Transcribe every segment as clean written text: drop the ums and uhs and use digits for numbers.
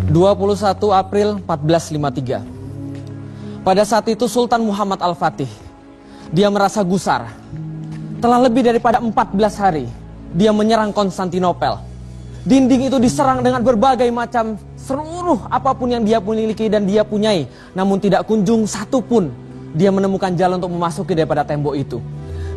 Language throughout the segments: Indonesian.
21 April 1453. Pada saat itu Sultan Muhammad Al-Fatih, dia merasa gusar. Telah lebih daripada 14 hari dia menyerang Konstantinopel. Dinding itu diserang dengan berbagai macam seluruh apapun yang dia miliki dan dia punyai. Namun tidak kunjung satu pun dia menemukan jalan untuk memasuki daripada tembok itu.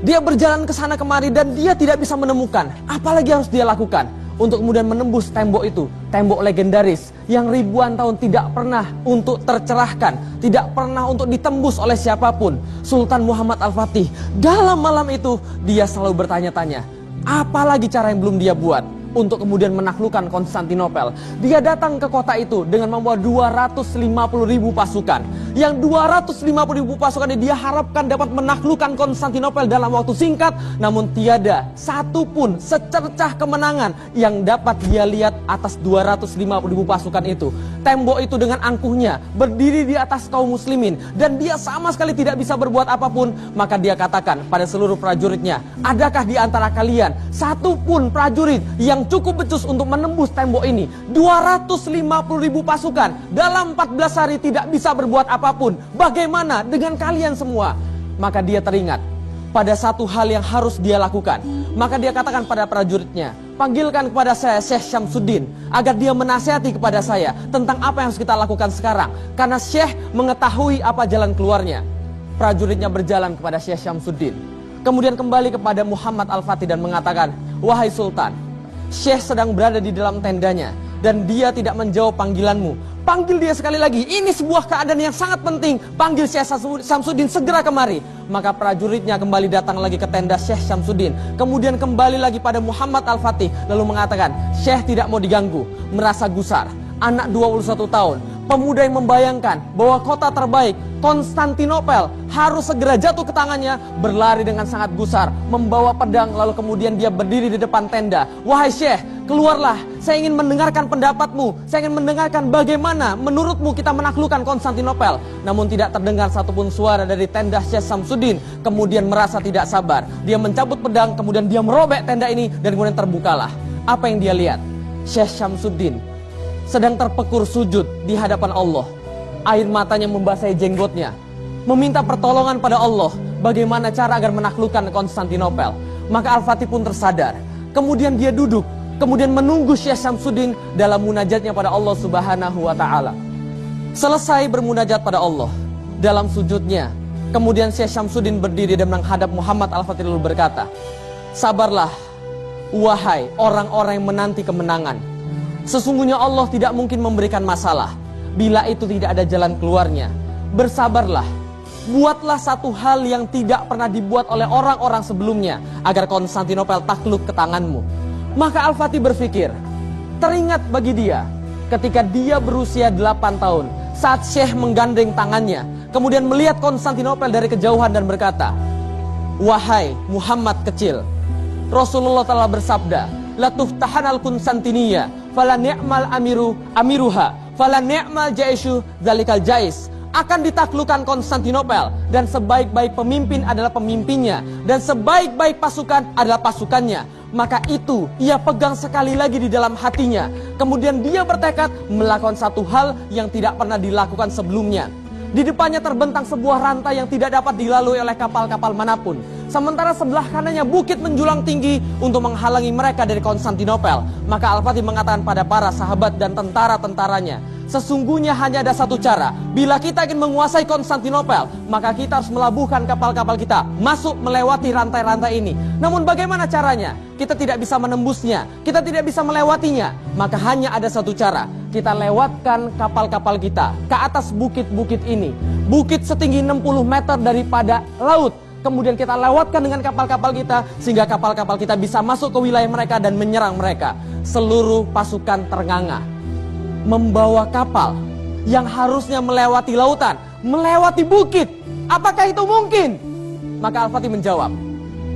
Dia berjalan ke sana kemari dan dia tidak bisa menemukan. Apalagi harus dia lakukan untuk kemudian menembus tembok itu. Tembok legendaris yang ribuan tahun tidak pernah untuk tercerahkan, tidak pernah untuk ditembus oleh siapapun. Sultan Muhammad Al-Fatih dalam malam itu dia selalu bertanya-tanya, apalagi cara yang belum dia buat untuk kemudian menaklukkan Konstantinopel. Dia datang ke kota itu dengan membawa 250.000 pasukan. Yang 250.000 pasukan ini dia harapkan dapat menaklukkan Konstantinopel dalam waktu singkat. Namun tiada satu pun secercah kemenangan yang dapat dia lihat atas 250.000 pasukan itu. Tembok itu dengan angkuhnya berdiri di atas kaum muslimin dan dia sama sekali tidak bisa berbuat apapun. Maka dia katakan pada seluruh prajuritnya, adakah di antara kalian satu pun prajurit yang cukup becus untuk menembus tembok ini? 250.000 pasukan dalam 14 hari tidak bisa berbuat apapun. Bagaimana dengan kalian semua? Maka dia teringat pada satu hal yang harus dia lakukan. Maka dia katakan pada prajuritnya, panggilkan kepada saya Syekh Syamsuddin agar dia menasihati kepada saya tentang apa yang harus kita lakukan sekarang. Karena Syekh mengetahui apa jalan keluarnya. Prajuritnya berjalan kepada Syekh Syamsuddin. Kemudian kembali kepada Muhammad Al-Fatih dan mengatakan, wahai Sultan, Syekh sedang berada di dalam tendanya dan dia tidak menjawab panggilanmu. Panggil dia sekali lagi. Ini sebuah keadaan yang sangat penting. Panggil Syekh Syamsuddin segera kemari. Maka prajuritnya kembali datang lagi ke tenda Syekh Syamsuddin. Kemudian kembali lagi pada Muhammad Al-Fatih lalu mengatakan, Syekh tidak mau diganggu, merasa gusar. Anak 21 tahun, pemuda yang membayangkan bahwa kota terbaik Konstantinopel harus segera jatuh ke tangannya, berlari dengan sangat gusar, membawa pedang, lalu kemudian dia berdiri di depan tenda. Wahai Syekh, keluarlah, saya ingin mendengarkan pendapatmu, saya ingin mendengarkan bagaimana menurutmu kita menaklukkan Konstantinopel. Namun tidak terdengar satupun suara dari tenda Syekh Syamsuddin. Kemudian merasa tidak sabar, dia mencabut pedang, kemudian dia merobek tenda ini dan kemudian terbukalah. Apa yang dia lihat? Syekh Syamsuddin sedang terpekur sujud di hadapan Allah. Air matanya membasahi jenggotnya, meminta pertolongan pada Allah bagaimana cara agar menaklukkan Konstantinopel. Maka Al-Fatih pun tersadar. Kemudian dia duduk, kemudian menunggu Syekh Syamsuddin dalam munajatnya pada Allah Subhanahu wa ta'ala. Selesai bermunajat pada Allah dalam sujudnya, kemudian Syekh Syamsuddin berdiri dan menghadap Muhammad Al-Fatih lalu berkata, sabarlah wahai orang-orang yang menanti kemenangan. Sesungguhnya Allah tidak mungkin memberikan masalah bila itu tidak ada jalan keluarnya. Bersabarlah, buatlah satu hal yang tidak pernah dibuat oleh orang-orang sebelumnya agar Konstantinopel takluk ke tanganmu. Maka Al-Fatih berpikir, teringat bagi dia ketika dia berusia 8 tahun saat Syekh menggandeng tangannya kemudian melihat Konstantinopel dari kejauhan dan berkata, wahai Muhammad kecil, Rasulullah telah bersabda, la tuftahanal Konstantinia fala ni'mal amiruha fala ni'mal jaishu zalikal jais. Akan ditaklukkan Konstantinopel dan sebaik-baik pemimpin adalah pemimpinnya dan sebaik-baik pasukan adalah pasukannya. Maka itu ia pegang sekali lagi di dalam hatinya. Kemudian dia bertekad melakukan satu hal yang tidak pernah dilakukan sebelumnya. Di depannya terbentang sebuah rantai yang tidak dapat dilalui oleh kapal-kapal manapun. Sementara sebelah kanannya bukit menjulang tinggi untuk menghalangi mereka dari Konstantinopel. Maka Al-Fatih mengatakan pada para sahabat dan tentara-tentaranya, sesungguhnya hanya ada satu cara. Bila kita ingin menguasai Konstantinopel, maka kita harus melabuhkan kapal-kapal kita masuk melewati rantai-rantai ini. Namun bagaimana caranya? Kita tidak bisa menembusnya, kita tidak bisa melewatinya. Maka hanya ada satu cara. Kita lewatkan kapal-kapal kita ke atas bukit-bukit ini. Bukit setinggi 60 meter daripada laut. Kemudian kita lewatkan dengan kapal-kapal kita sehingga kapal-kapal kita bisa masuk ke wilayah mereka dan menyerang mereka. Seluruh pasukan ternganga, membawa kapal yang harusnya melewati lautan, melewati bukit. Apakah itu mungkin? Maka Al-Fatih menjawab,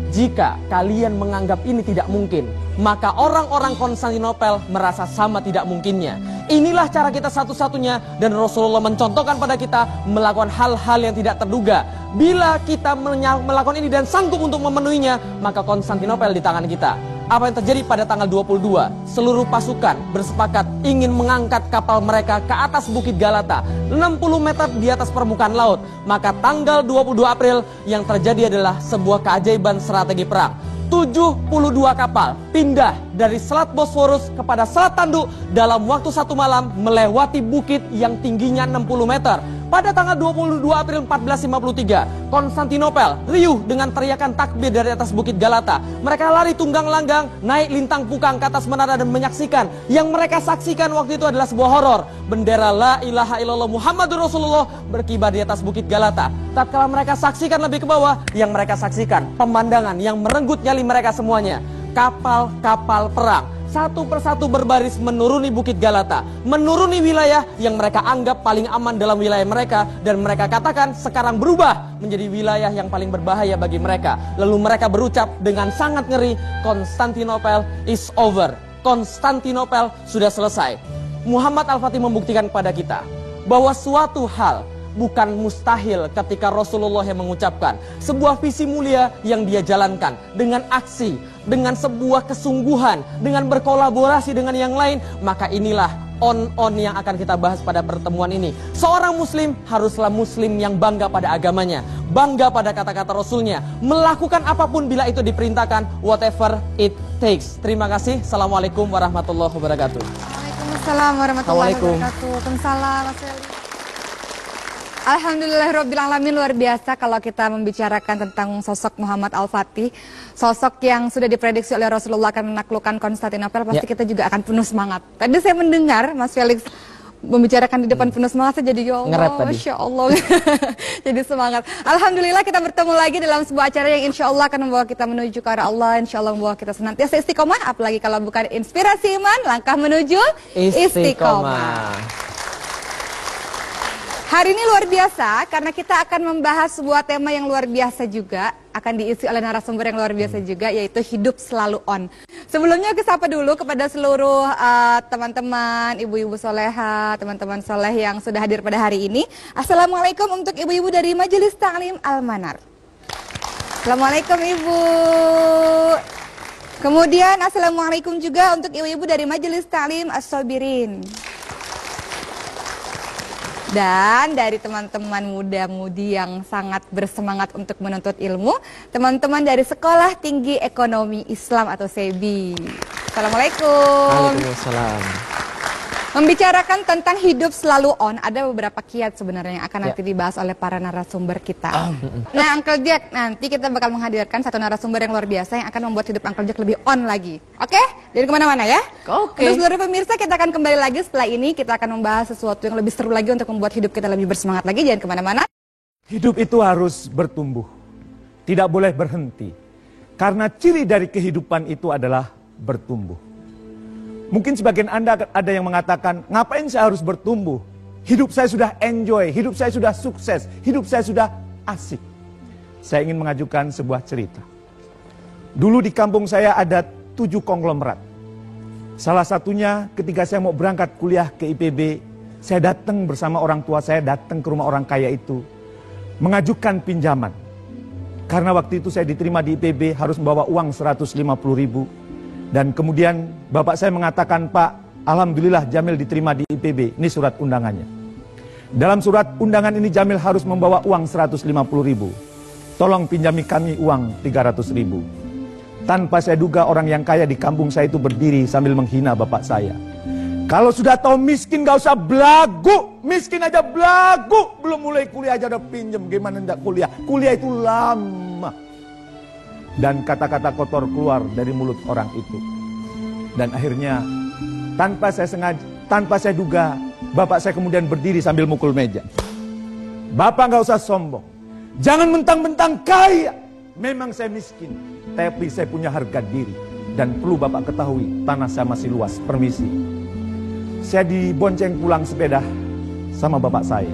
jika kalian menganggap ini tidak mungkin, maka orang-orang Konstantinopel merasa sama tidak mungkinnya. Inilah cara kita satu-satunya dan Rasulullah mencontohkan pada kita melakukan hal-hal yang tidak terduga. Bila kita melakukan ini dan sanggup untuk memenuhinya, maka Konstantinopel di tangan kita. Apa yang terjadi pada tanggal 22? Seluruh pasukan bersepakat ingin mengangkat kapal mereka ke atas Bukit Galata, 60 meter di atas permukaan laut. Maka tanggal 22 April yang terjadi adalah sebuah keajaiban strategi perang. 72 kapal pindah dari Selat Bosforus kepada Selat Tanduk dalam waktu 1 malam melewati bukit yang tingginya 60 meter. Pada tanggal 22 April 1453, Konstantinopel riuh dengan teriakan takbir dari atas Bukit Galata. Mereka lari tunggang langgang, naik lintang pukang ke atas menara dan menyaksikan. Yang mereka saksikan waktu itu adalah sebuah horor. Bendera La ilaha illallah Muhammadur Rasulullah berkibar di atas Bukit Galata. Tatkala mereka saksikan lebih ke bawah, yang mereka saksikan pemandangan yang merenggut nyali mereka semuanya. Kapal-kapal perang satu persatu berbaris menuruni Bukit Galata, menuruni wilayah yang mereka anggap paling aman dalam wilayah mereka, dan mereka katakan sekarang berubah menjadi wilayah yang paling berbahaya bagi mereka. Lalu mereka berucap dengan sangat ngeri, Konstantinopel is over. Konstantinopel sudah selesai. Muhammad Al-Fatih membuktikan kepada kita bahwa suatu hal bukan mustahil ketika Rasulullah yang mengucapkan. Sebuah visi mulia yang dia jalankan dengan aksi, dengan sebuah kesungguhan, dengan berkolaborasi dengan yang lain. Maka inilah on-on yang akan kita bahas pada pertemuan ini. Seorang muslim haruslah muslim yang bangga pada agamanya, bangga pada kata-kata Rasulnya, melakukan apapun bila itu diperintahkan, whatever it takes. Terima kasih. Assalamualaikum warahmatullahi wabarakatuh. Waalaikumsalam warahmatullahi wabarakatuh. Waalaikumsalam Mas Feli. Alhamdulillahirrabbilalamin, luar biasa kalau kita membicarakan tentang sosok Muhammad Al-Fatih. Sosok yang sudah diprediksi oleh Rasulullah akan menaklukkan Konstantinopel. Pasti kita juga akan penuh semangat. Tadi saya mendengar Mas Felix membicarakan di depan penuh semangat, saya jadi ya Allah, Masya Allah. Jadi semangat. Alhamdulillah kita bertemu lagi dalam sebuah acara yang insya Allah akan membawa kita menuju ke arah Allah. Insya Allah membawa kita senantiasa istiqomah. Apalagi kalau bukan inspirasi iman, langkah menuju istiqomah. Hari ini luar biasa karena kita akan membahas sebuah tema yang luar biasa juga, akan diisi oleh narasumber yang luar biasa juga, yaitu hidup selalu on. Sebelumnya kita sapa dulu kepada seluruh teman-teman, ibu-ibu soleha, teman-teman soleh yang sudah hadir pada hari ini. Assalamualaikum untuk ibu-ibu dari Majelis Ta'lim Al-Manar. Assalamualaikum Ibu. Kemudian assalamualaikum juga untuk ibu-ibu dari Majelis Ta'lim As-Sabirin. Dan dari teman-teman muda-mudi yang sangat bersemangat untuk menuntut ilmu, teman-teman dari Sekolah Tinggi Ekonomi Islam atau SEBI. Assalamualaikum. Waalaikumsalam. Membicarakan tentang hidup selalu on, ada beberapa kiat sebenarnya yang akan nanti dibahas oleh para narasumber kita. Nah, Uncle Jack, nanti kita bakal menghadirkan satu narasumber yang luar biasa yang akan membuat hidup Uncle Jack lebih on lagi. Oke? Jadi kemana-mana ya? Oke. Untuk seluruh pemirsa, kita akan kembali lagi setelah ini. Kita akan membahas sesuatu yang lebih seru lagi untuk membuat hidup kita lebih bersemangat lagi. Jangan kemana-mana. Hidup itu harus bertumbuh, tidak boleh berhenti. Karena ciri dari kehidupan itu adalah bertumbuh. Mungkin sebagian Anda ada yang mengatakan, ngapain saya harus bertumbuh? Hidup saya sudah enjoy, hidup saya sudah sukses, hidup saya sudah asik. Saya ingin mengajukan sebuah cerita. Dulu di kampung saya ada 7 konglomerat. Salah satunya ketika saya mau berangkat kuliah ke IPB, saya datang bersama orang tua saya, datang ke rumah orang kaya itu, mengajukan pinjaman. Karena waktu itu saya diterima di IPB harus membawa uang 150.000. Dan kemudian bapak saya mengatakan, Pak, alhamdulillah Jamil diterima di IPB, ini surat undangannya. Dalam surat undangan ini Jamil harus membawa uang 150.000. Tolong pinjami kami uang 300.000. Tanpa saya duga orang yang kaya di kampung saya itu berdiri sambil menghina bapak saya. Kalau sudah tahu miskin gak usah belagu, miskin aja belagu. Belum mulai kuliah aja udah pinjem, gimana enggak kuliah? Kuliah itu lama. Dan kata-kata kotor keluar dari mulut orang itu. Dan akhirnya tanpa saya sengaja, tanpa saya duga, bapak saya kemudian berdiri sambil mukul meja. Bapak nggak usah sombong, jangan mentang-mentang kaya. Memang saya miskin, tapi saya punya harga diri. Dan perlu bapak ketahui, tanah saya masih luas. Permisi. Saya dibonceng pulang sepeda sama bapak saya.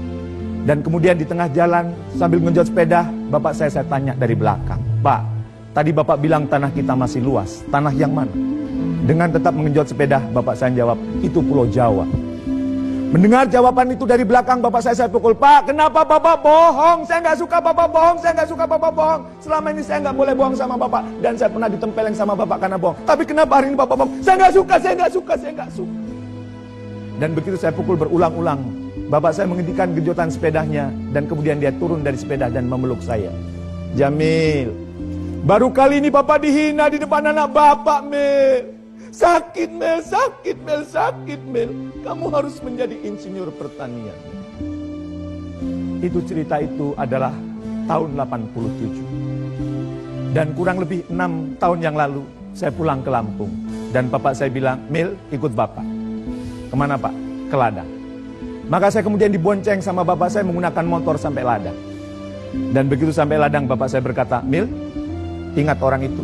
Dan kemudian di tengah jalan sambil ngenjot sepeda, bapak saya tanya dari belakang, Pak, tadi bapak bilang tanah kita masih luas, tanah yang mana? Dengan tetap mengenjot sepeda, bapak saya jawab, itu Pulau Jawa. Mendengar jawaban itu dari belakang, bapak saya pukul. Pak, kenapa bapak bohong? Saya nggak suka bapak bohong, saya nggak suka bapak bohong. Selama ini saya nggak boleh bohong sama bapak. Dan saya pernah ditempeleng sama bapak karena bohong. Tapi kenapa hari ini bapak bohong? Saya nggak suka, saya nggak suka, saya nggak suka. Dan begitu saya pukul berulang-ulang, bapak saya menghentikan genjotan sepedanya. Dan kemudian dia turun dari sepeda dan memeluk saya. Jamil, baru kali ini bapak dihina di depan anak bapak, Mil. Sakit, Mel, sakit, Mel, sakit, Mel. Kamu harus menjadi insinyur pertanian. Itu cerita itu adalah tahun 87. Dan kurang lebih 6 tahun yang lalu, saya pulang ke Lampung. Dan bapak saya bilang, Mil, ikut bapak. Kemana pak? Ke ladang. Maka saya kemudian dibonceng sama bapak saya menggunakan motor sampai ladang. Dan begitu sampai ladang, bapak saya berkata, Mil, ingat orang itu?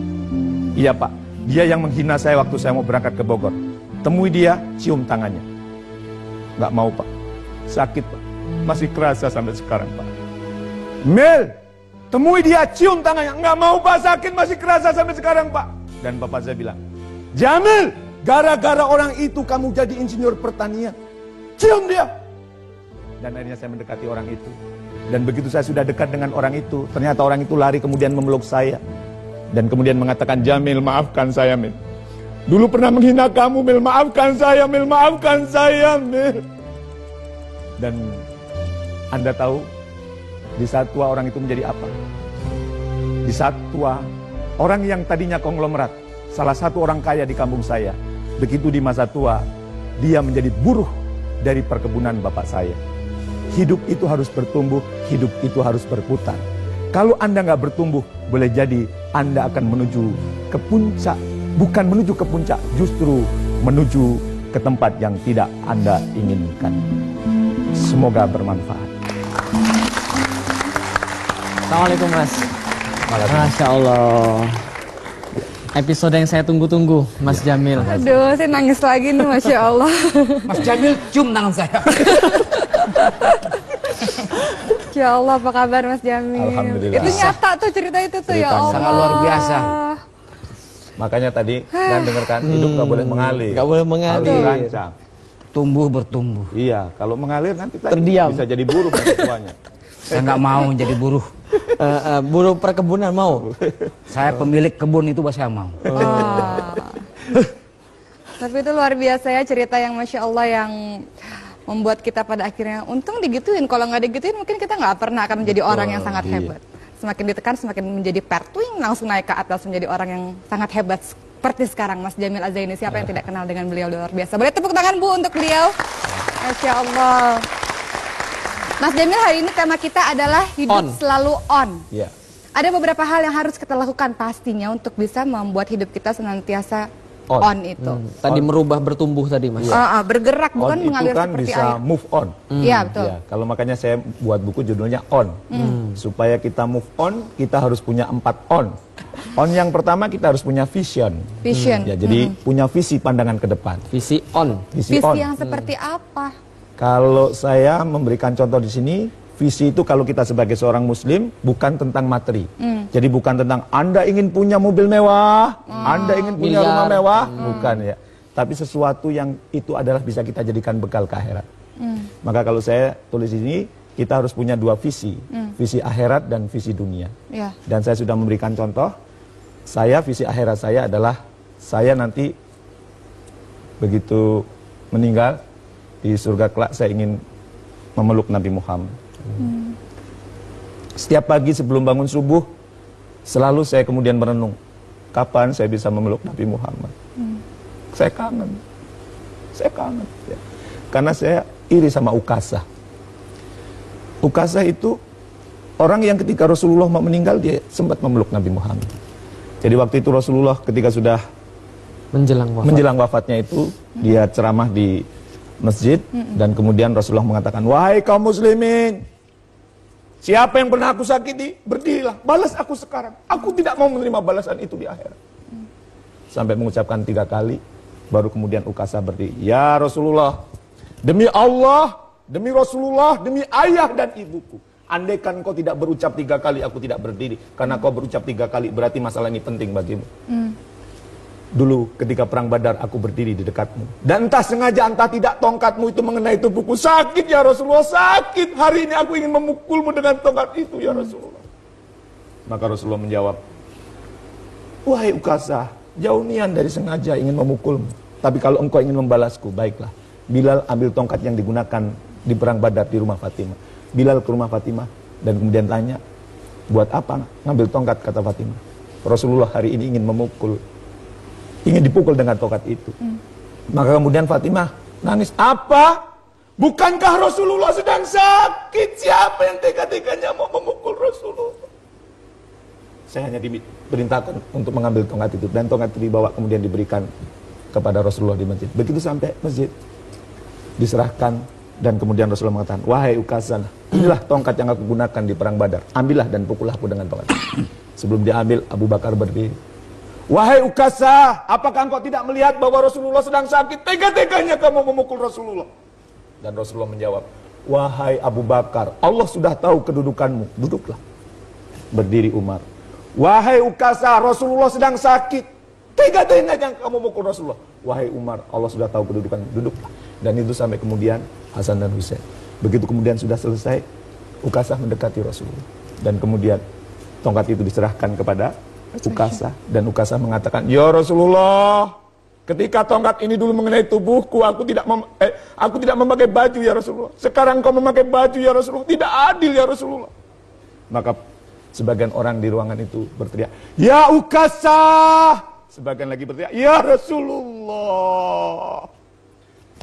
Iya pak. Dia yang menghina saya waktu saya mau berangkat ke Bogor. Temui dia, cium tangannya. Gak mau pak. Sakit pak. Masih kerasa sampai sekarang pak. Mel, temui dia, cium tangannya. Gak mau pak, sakit masih kerasa sampai sekarang pak. Dan bapak saya bilang, Jamil, gara-gara orang itu kamu jadi insinyur pertanian. Cium dia. Dan akhirnya saya mendekati orang itu. Dan begitu saya sudah dekat dengan orang itu, ternyata orang itu lari kemudian memeluk saya. Dan kemudian mengatakan, Jamil, maafkan saya, Mil. Dulu pernah menghina kamu, Mil. Maafkan saya, Mil. Maafkan saya, Mil. Dan Anda tahu, di saat tua orang itu menjadi apa? Di saat tua, orang yang tadinya konglomerat, salah satu orang kaya di kampung saya, begitu di masa tua, dia menjadi buruh dari perkebunan bapak saya. Hidup itu harus bertumbuh, hidup itu harus berputar. Kalau Anda nggak bertumbuh, boleh jadi Anda akan menuju ke puncak. Bukan menuju ke puncak, justru menuju ke tempat yang tidak Anda inginkan. Semoga bermanfaat. Assalamualaikum Mas. Masya Allah. Episode yang saya tunggu-tunggu, Mas Jamil. Aduh, saya nangis lagi nih, Masya Allah. Mas Jamil, cium tangan saya. Ya Allah, apa kabar Mas Jamil? Alhamdulillah. Itu nyata tuh cerita itu tuh, ya Ceritanya Allah. sangat luar biasa. Makanya tadi kan dengarkan, hidup nggak boleh mengalir. Nggak boleh mengalir. Harus dirancang. Tumbuh bertumbuh. Iya, kalau mengalir nanti Terdiam. bisa jadi buruh nanti tuanya. Saya nggak mau jadi buruh. Buruh perkebunan mau. Saya pemilik kebun itu saya mau. Wah. Tapi itu luar biasa ya, cerita yang Masya Allah yang membuat kita pada akhirnya untung digituin. Kalau nggak digituin mungkin kita nggak pernah akan menjadi orang yang sangat hebat. Semakin ditekan semakin menjadi pertuing, langsung naik ke atas menjadi orang yang sangat hebat seperti sekarang Mas Jamil Az-Zaini. Siapa yang tidak kenal dengan beliau, luar biasa. Boleh tepuk tangan Bu untuk beliau. Masya Allah. Mas Jamil, hari ini tema kita adalah hidup selalu on. Iya. Ada beberapa hal yang harus kita lakukan pastinya untuk bisa membuat hidup kita senantiasa on itu. Tadi merubah bertumbuh tadi Mas. Bergerak bukan On mengalir itu kan seperti bisa air. move on. Iya betul. Ya, kalau makanya saya buat buku judulnya On. Supaya kita move on, kita harus punya 4 on. On yang pertama kita harus punya vision. Vision. Ya, jadi punya visi pandangan ke depan. Visi on. Visi Visi on. yang seperti apa? Kalau saya memberikan contoh di sini, visi itu kalau kita sebagai seorang muslim bukan tentang materi. Jadi bukan tentang Anda ingin punya mobil mewah, Anda ingin punya Miliar. rumah mewah, bukan ya. Tapi sesuatu yang itu adalah bisa kita jadikan bekal ke akhirat. Maka kalau saya tulis ini, kita harus punya 2 visi. Visi akhirat dan visi dunia. Ya. Dan saya sudah memberikan contoh. Saya, visi akhirat saya adalah saya nanti begitu meninggal di surga kelak, saya ingin memeluk Nabi Muhammad. Setiap pagi sebelum bangun subuh, selalu saya kemudian merenung, kapan saya bisa memeluk Nabi Muhammad. Saya kangen. Saya kangen. Ya. Karena saya iri sama Ukasah. Ukasah itu orang yang ketika Rasulullah mau meninggal, dia sempat memeluk Nabi Muhammad. Jadi waktu itu Rasulullah ketika sudah menjelang wafatnya itu, dia ceramah di masjid, dan kemudian Rasulullah mengatakan, wahai kaum muslimin, siapa yang pernah aku sakiti, berdirilah, balas aku sekarang. Aku tidak mau menerima balasan itu di akhirat. Sampai mengucapkan 3 kali, baru kemudian Ukasah berdiri. Ya Rasulullah, demi Allah, demi Rasulullah, demi ayah dan ibuku, andaikan kau tidak berucap 3 kali, aku tidak berdiri. Karena kau berucap 3 kali, berarti masalah ini penting bagimu. Dulu ketika perang Badar aku berdiri di dekatmu. Dan entah sengaja entah tidak tongkatmu itu mengenai tubuhku. Sakit ya Rasulullah, sakit. Hari ini aku ingin memukulmu dengan tongkat itu ya Rasulullah. Maka Rasulullah menjawab, wahai Ukasah, jauh nian dari sengaja ingin memukulmu. Tapi kalau engkau ingin membalasku, baiklah. Bilal ambil tongkat yang digunakan di perang Badar di rumah Fatimah. Bilal ke rumah Fatimah dan kemudian tanya, buat apa ngambil tongkat, kata Fatimah. Rasulullah hari ini ingin memukul, ingin dipukul dengan tongkat itu. Maka kemudian Fatimah nangis, apa? Bukankah Rasulullah sedang sakit? Siapa yang tega-teganya mau memukul Rasulullah? Saya hanya diperintahkan untuk mengambil tongkat itu. Dan tongkat itu dibawa kemudian diberikan kepada Rasulullah di masjid. Begitu sampai masjid, diserahkan. Dan kemudian Rasulullah mengatakan, wahai Ukasah, inilah tongkat yang aku gunakan di perang Badar. Ambillah dan pukullah aku dengan tongkat. Sebelum diambil, Abu Bakar berdiri. Wahai Ukasah, apakah engkau tidak melihat bahwa Rasulullah sedang sakit? Tega-teganya kamu memukul Rasulullah. Dan Rasulullah menjawab, wahai Abu Bakar, Allah sudah tahu kedudukanmu. Duduklah. Berdiri Umar. Wahai Ukasah, Rasulullah sedang sakit. Tega-teganya kamu memukul Rasulullah. Wahai Umar, Allah sudah tahu kedudukanmu. Duduklah. Dan itu sampai kemudian Hasan dan Husain. Begitu kemudian sudah selesai, Ukasah mendekati Rasulullah. Dan kemudian tongkat itu diserahkan kepada Ukasah. Dan Ukasah mengatakan, ya Rasulullah, ketika tongkat ini dulu mengenai tubuhku, aku tidak memakai baju ya Rasulullah. Sekarang kau memakai baju ya Rasulullah. Tidak adil ya Rasulullah. Maka sebagian orang di ruangan itu berteriak, ya Ukasah. Sebagian lagi berteriak, ya Rasulullah.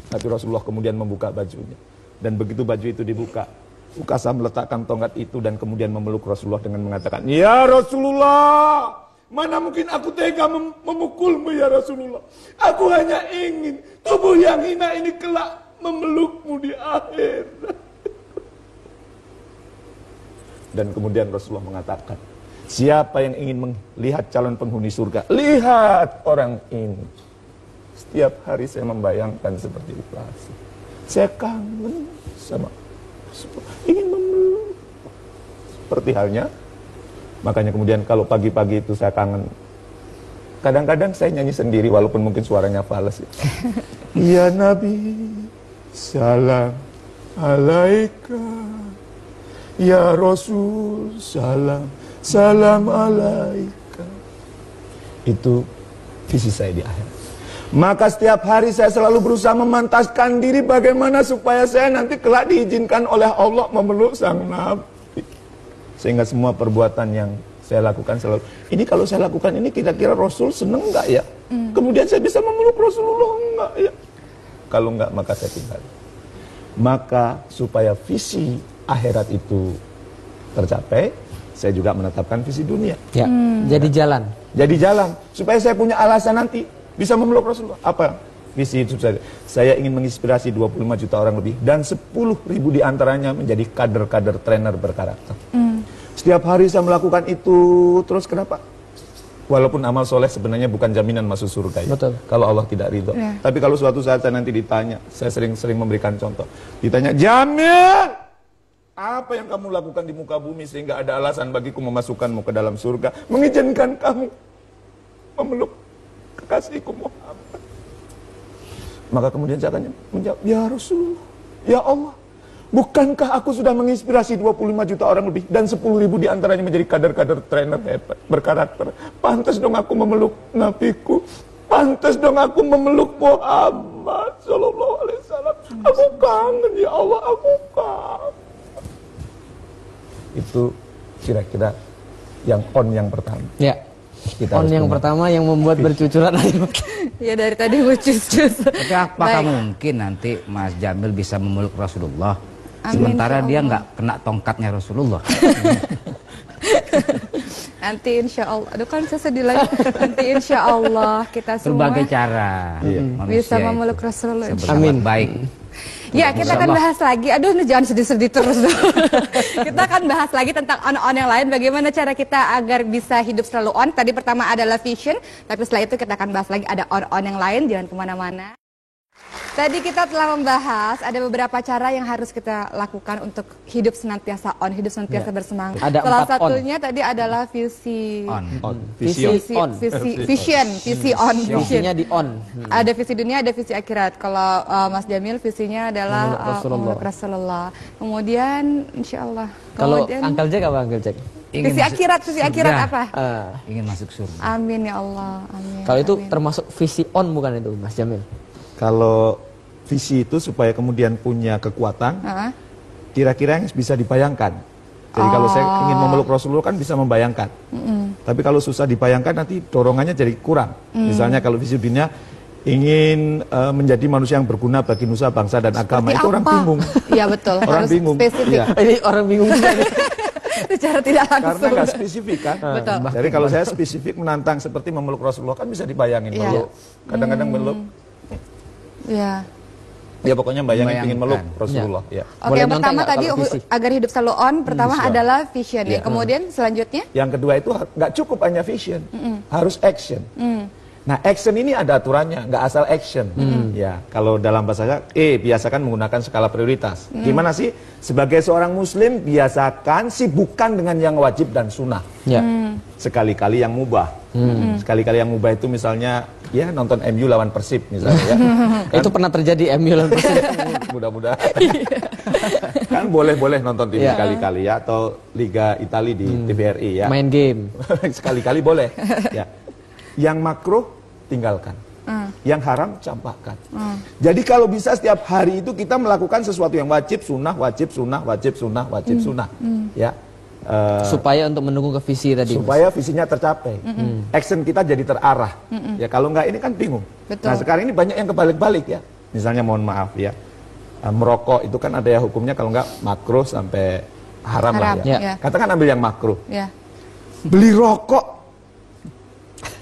Tapi Rasulullah kemudian membuka bajunya. Dan begitu baju itu dibuka, Ukasah meletakkan tongkat itu dan kemudian memeluk Rasulullah dengan mengatakan, ya Rasulullah, mana mungkin aku tega memukulmu ya Rasulullah. Aku hanya ingin tubuh yang hina ini kelak memelukmu di akhir. Dan kemudian Rasulullah mengatakan, siapa yang ingin melihat calon penghuni surga, lihat orang ini. Setiap hari saya membayangkan seperti itu. Saya kangen sama, ingin memeluk. Seperti halnya, makanya kemudian kalau pagi-pagi itu saya kangen. Kadang-kadang saya nyanyi sendiri walaupun mungkin suaranya fals. Ya Nabi, salam alaika. Ya Rasul, salam, salam alaika. Itu visi saya di akhir. Maka setiap hari saya selalu berusaha memantaskan diri bagaimana supaya saya nanti kelak diizinkan oleh Allah memeluk sang Nabi. Sehingga semua perbuatan yang saya lakukan selalu, ini kalau saya lakukan ini kira-kira Rasul seneng enggak ya? Kemudian saya bisa memeluk Rasulullah enggak ya? Kalau enggak maka saya tinggal. Maka supaya visi akhirat itu tercapai, saya juga menetapkan visi dunia. Ya, jadi jalan. Jadi jalan supaya saya punya alasan nanti bisa memeluk Rasulullah. Apa visi hidup saya? Saya ingin menginspirasi 25 juta orang lebih dan 10.000 diantaranya menjadi kader-kader trainer berkarakter. Setiap hari saya melakukan itu terus. Kenapa? Walaupun amal soleh sebenarnya bukan jaminan masuk surga ya. Betul. Kalau Allah tidak ridho. Tapi kalau suatu saat saya nanti ditanya, saya sering memberikan contoh. Ditanya, Jamil, apa yang kamu lakukan di muka bumi sehingga ada alasan bagiku memasukkanmu ke dalam surga, mengizinkan kamu memeluk kekasihku Muhammad. Maka kemudian saya akan menjawab, ya Rasulullah, ya Allah, bukankah aku sudah menginspirasi 25 juta orang lebih dan 10.000 diantaranya menjadi kader-kader trainer hebat berkarakter. Pantas dong aku memeluk nabiku, pantas dong aku memeluk Muhammad sallallahu alaihi wasallam. Aku kangen ya Allah, aku kangen. Itu kira-kira yang yang pertama. Ya. Kita yang pertama yang membuat bercucuran air mata. Ya dari tadi bercucur. Tapi apakah mungkin nanti Mas Jamil bisa memeluk Rasulullah? Amin, sementara dia nggak kena tongkatnya Rasulullah. Nanti insya Allah, aduh kan saya sedih lagi. Nanti insya Allah kita semua Berbagai cara bisa memeluk Rasulullah. Amin. Baik. Ya, kita akan bahas lagi. Aduh, jangan sedih-sedih terus dong. Kita akan bahas lagi tentang on yang lain. Bagaimana cara kita agar bisa hidup selalu on. Tadi pertama adalah vision, tapi setelah itu kita akan bahas lagi ada on yang lain. Jangan kemana-mana. Tadi kita telah membahas ada beberapa cara yang harus kita lakukan untuk hidup senantiasa on, hidup senantiasa bersemangat. Ada Salah 4 on. satunya tadi adalah visi Vision. vision. Visinya di on. Ada visi dunia, ada visi akhirat. Kalau Mas Jamil visinya adalah Rasulullah. Rasulullah. Kemudian insya Allah. Kalau Kemudian Uncle Jack apa Uncle Jack? visi akhirat surga. apa? Ingin masuk surga. Amin ya Allah. Amin. Kalau itu Amin. termasuk visi on bukan itu Mas Jamil? Kalau visi itu supaya kemudian punya kekuatan, kira-kira yang bisa dibayangkan. Jadi kalau saya ingin memeluk Rasulullah kan bisa membayangkan. Tapi kalau susah dibayangkan nanti dorongannya jadi kurang. Misalnya kalau visi dunia ingin menjadi manusia yang berguna bagi nusa, bangsa dan agama, Seperti itu orang apa? bingung. Iya betul. Orang harus bingung. Spesifik. Iya. Ini orang bingung juga nih. Secara tidak Karena langsung. nggak spesifik kan. Betul. Jadi kalau saya spesifik menantang seperti memeluk Rasulullah kan bisa dibayangin. Iya. Meluk. Kadang-kadang meluk. Ya. Ya pokoknya bayangin ingin meluk Membayangkan. Rasulullah. Ya. Oke, Boleh yang nyontek pertama nggak tadi kalau visi? agar hidup selalu on, pertama Vision. adalah vision ya. Iya. Kemudian selanjutnya Yang kedua itu nggak cukup hanya vision, harus action. Nah, action ini ada aturannya, nggak asal action. Ya, kalau dalam bahasa saya, biasakan menggunakan skala prioritas. Gimana sih? Sebagai seorang Muslim, biasakan sibukkan dengan yang wajib dan sunnah. Ya. Sekali-kali yang mubah. Sekali-kali yang mubah itu misalnya, ya nonton MU lawan Persib misalnya. Ya. Itu pernah terjadi MU lawan Persib. Mudah-mudahan. Kan boleh-boleh nonton TV Iya. sekali-kali ya, atau Liga Italia di TVRI ya. Main game. Sekali-kali boleh. Ya. Yang makruh tinggalkan. Yang haram campakkan. Jadi kalau bisa setiap hari itu kita melakukan sesuatu yang wajib, sunnah, wajib, sunnah, wajib, sunnah, wajib, sunnah. Ya. Supaya untuk mendukung ke visi tadi. Mas. Supaya visinya tercapai. Action kita jadi terarah. Ya kalau enggak ini kan bingung. Betul. Nah sekarang ini banyak yang kebalik-balik ya. Misalnya mohon maaf ya. Merokok itu kan ada ya hukumnya kalau enggak makruh sampai haram lah ya. Ya. Katakan ambil yang makruh. Ya. Beli rokok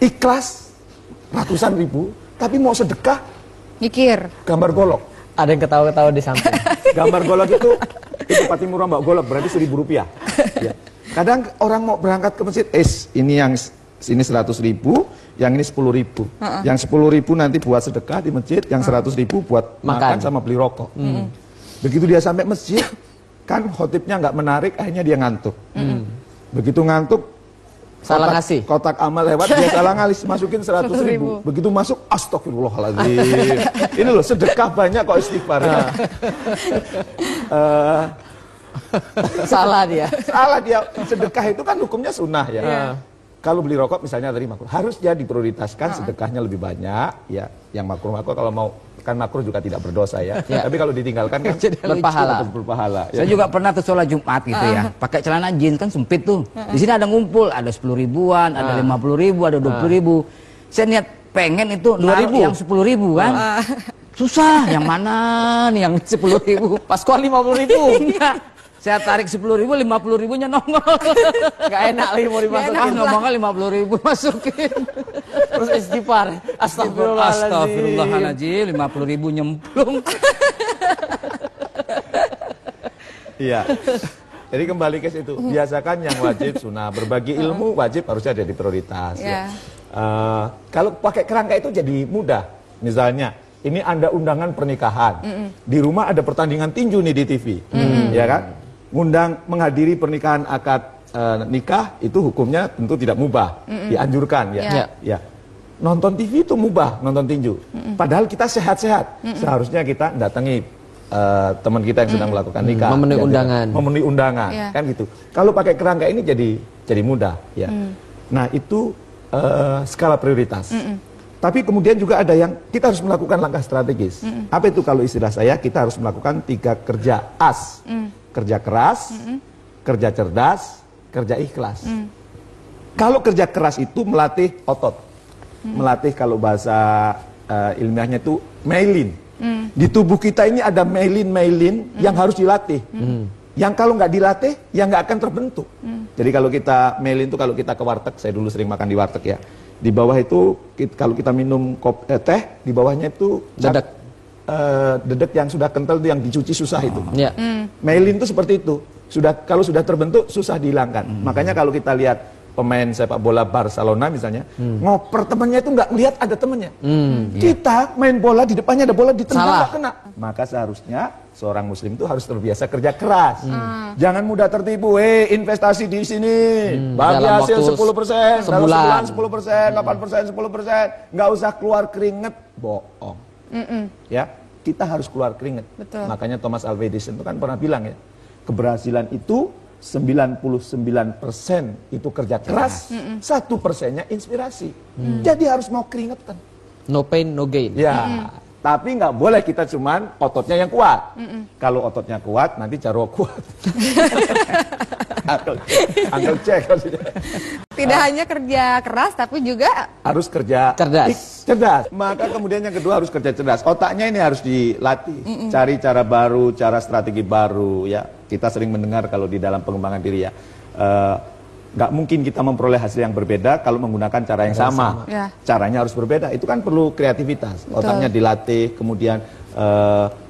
ikhlas ratusan ribu, tapi mau sedekah Mikir. gambar golok. Ada yang ketawa-ketawa di samping. Gambar golok itu pati murah mbak golok berarti Rp1.000. Ya. Kadang orang mau berangkat ke masjid, ini yang sini 100.000, yang ini 10.000. Yang 10.000 nanti buat sedekah di masjid, yang 100.000 buat makan sama beli rokok. Begitu dia sampai masjid, kan khotibnya nggak menarik, akhirnya dia ngantuk. Begitu ngantuk, Salah ngasih. kotak amal lewat, dia salah ngalis, masukin 100.000. Begitu masuk, astagfirullahaladzim. Ini loh, sedekah banyak kok istighfar. Salah dia. Salah dia, sedekah itu kan hukumnya sunnah ya. Kalau beli rokok misalnya tadi makruh, harus dia diprioritaskan sedekahnya lebih banyak. Ya, yang makruh-makruh kalau mau, kan makruh juga tidak berdosa ya. Tapi kalau ditinggalkan kan Berpahala. berpahala. Saya juga pernah tuh sholat Jumat gitu ya, pakai celana jeans kan sempit tuh. Di sini ada ngumpul, ada 10.000-an, ada 50.000, ada 20.000. Saya niat pengen itu 2.000. yang 10.000 kan. Susah, yang mana nih yang 10.000? Pas keluar 50.000. Enggak. Saya tarik 10.000, 50.000-nya nongol. Gak enak lagi mau dimasukin. Ah, ngomongnya 50.000 masukin. Terus istighfar. Astagfirullahaladzim. Astagfirullahaladzim, 50.000 nyemplung. Iya. Jadi kembali ke situ, biasakan yang wajib sunnah, berbagi ilmu wajib harusnya jadi prioritas. Ya. Kalau pakai kerangka itu jadi mudah. Misalnya, ini Anda undangan pernikahan, di rumah ada pertandingan tinju nih di TV, ya kan? Ngundang menghadiri pernikahan akad nikah itu hukumnya tentu tidak mubah, dianjurkan ya. Ya. Nonton TV itu mubah, nonton tinju. Padahal kita sehat-sehat, seharusnya kita datangi teman kita yang sedang melakukan nikah, memenuhi ya, undangan. memenuhi undangan, kan gitu. Kalau pakai kerangka ini jadi mudah, ya. Nah itu skala prioritas. Tapi kemudian juga ada yang kita harus melakukan langkah strategis. Apa itu kalau istilah saya? Kita harus melakukan 3 kerja as, kerja keras, kerja cerdas, kerja ikhlas. Kalau kerja keras itu melatih otot, melatih kalau bahasa ilmiahnya itu myelin. Di tubuh kita ini ada myelin yang harus dilatih. Yang kalau nggak dilatih, ya nggak akan terbentuk. Jadi kalau kita myelin itu kalau kita ke warteg, saya dulu sering makan di warteg ya. Di bawah itu kalau kita minum teh, di bawahnya itu Dedek. dedek yang sudah kental itu yang dicuci susah itu. Ya. Myelin itu seperti itu. Kalau sudah terbentuk susah dihilangkan. Makanya kalau kita lihat pemain sepak bola Barcelona misalnya, ngoper temannya itu nggak melihat ada temannya. Kita main bola di depannya ada bola ditendang nggak kena. Maka seharusnya seorang muslim itu harus terbiasa kerja keras. Jangan mudah tertipu. Investasi di sini, bagi Dalam hasil waktu 10%, dalam sebulan. sebulan 10%, 8%, 10%, nggak usah keluar keringet, bohong. Ya, kita harus keluar keringet. Betul. Makanya Thomas Alva Edison itu kan pernah bilang ya, keberhasilan itu 99% itu kerja keras, 1%-nya inspirasi. Jadi harus mau keringetan. No pain, no gain. Ya, tapi nggak boleh kita cuman ototnya yang kuat. Kalau ototnya kuat, nanti jarwo kuat. Uncle cek. Tidak hanya kerja keras, tapi juga Harus kerja Cerdas. cerdas. Maka kemudian yang kedua harus kerja cerdas. Otaknya ini harus dilatih. Cari cara baru, cara strategi baru. Ya, kita sering mendengar kalau di dalam pengembangan diri ya. Nggak mungkin kita memperoleh hasil yang berbeda kalau menggunakan cara yang sama. Ya. Caranya harus berbeda. Itu kan perlu kreativitas. Otaknya dilatih, kemudian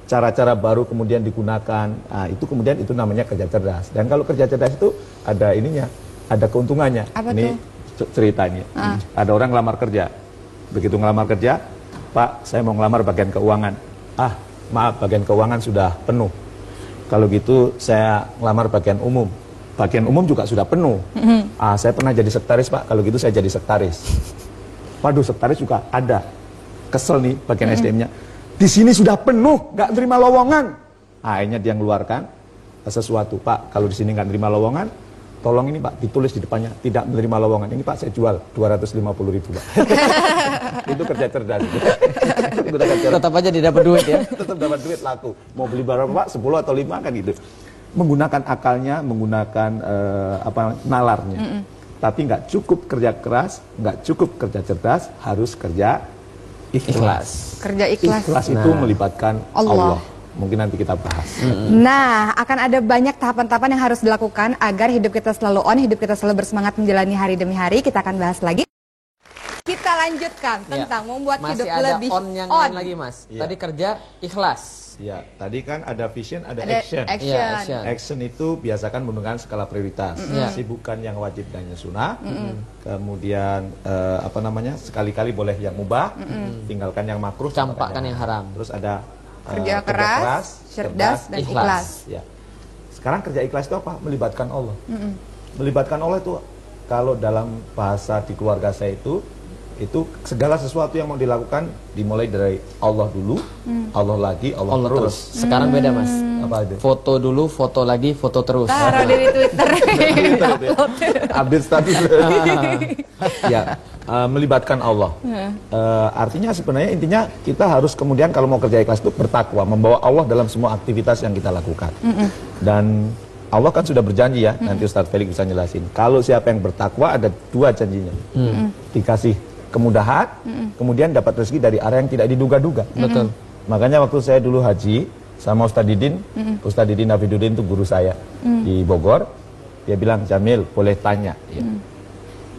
cara-cara baru kemudian digunakan. Nah, itu kemudian itu namanya kerja cerdas. Dan kalau kerja cerdas itu ada ininya, ada keuntungannya. Apa ini ceritanya. Ada orang ngelamar kerja. Begitu ngelamar kerja, Pak, saya mau ngelamar bagian keuangan. Ah, maaf, bagian keuangan sudah penuh. Kalau gitu saya ngelamar bagian umum. Bagian umum juga sudah penuh. Ah, saya pernah jadi sekretaris, Pak. Kalau gitu saya jadi sekretaris. Waduh, sekretaris juga ada. Kesel nih bagian SDM-nya. Di sini sudah penuh, nggak terima lowongan. Akhirnya dia ngeluarkan sesuatu, Pak. Kalau di sini nggak terima lowongan, tolong ini Pak ditulis di depannya tidak menerima lowongan. Ini Pak saya jual 250.000 Pak. Itu kerja cerdas. Tetap aja dia dapat duit ya. Tetap dapat duit, laku. Mau beli berapa Pak? 10 atau 5 kan gitu. Menggunakan akalnya, menggunakan nalarnya. Tapi nggak cukup kerja keras, nggak cukup kerja cerdas, harus kerja ikhlas. kerja ikhlas. Ikhlas itu melibatkan Allah. Allah. Mungkin nanti kita bahas. Nah, akan ada banyak tahapan-tahapan yang harus dilakukan agar hidup kita selalu on, hidup kita selalu bersemangat menjalani hari demi hari. Kita akan bahas lagi. Kita lanjutkan tentang membuat Masih hidup ada lebih on yang lain lagi Mas. Iya. Tadi kerja ikhlas. Ya, tadi kan ada vision, ada Ada action. action. Iya, action. Action itu biasakan menggunakan skala prioritas. Sibukkan yang wajib dan yang sunnah. Kemudian sekali-kali boleh yang mubah, tinggalkan yang makruh, Campakkan yang haram. Terus ada Kerja keras, cerdas, dan ikhlas. Ya. Sekarang kerja ikhlas itu apa? Melibatkan Allah. Melibatkan Allah itu kalau dalam bahasa di keluarga saya itu segala sesuatu yang mau dilakukan dimulai dari Allah dulu, Allah lagi, Allah terus. Sekarang beda Mas. Apa itu? Foto dulu, foto lagi, foto terus. Taruh di Twitter. Update status. Ya, melibatkan Allah. Artinya sebenarnya intinya kita harus kemudian kalau mau kerja ikhlas itu bertakwa, membawa Allah dalam semua aktivitas yang kita lakukan. Dan Allah kan sudah berjanji ya, nanti Ustadz Felix bisa jelasin. Kalau siapa yang bertakwa ada 2 janjinya. Dikasih kemudahan, kemudian dapat rezeki dari arah yang tidak diduga-duga. Betul. Makanya waktu saya dulu haji sama Ustadz Didin, Ustadz Didin Nafiduddin itu guru saya di Bogor. Dia bilang, Jamil boleh tanya, ya,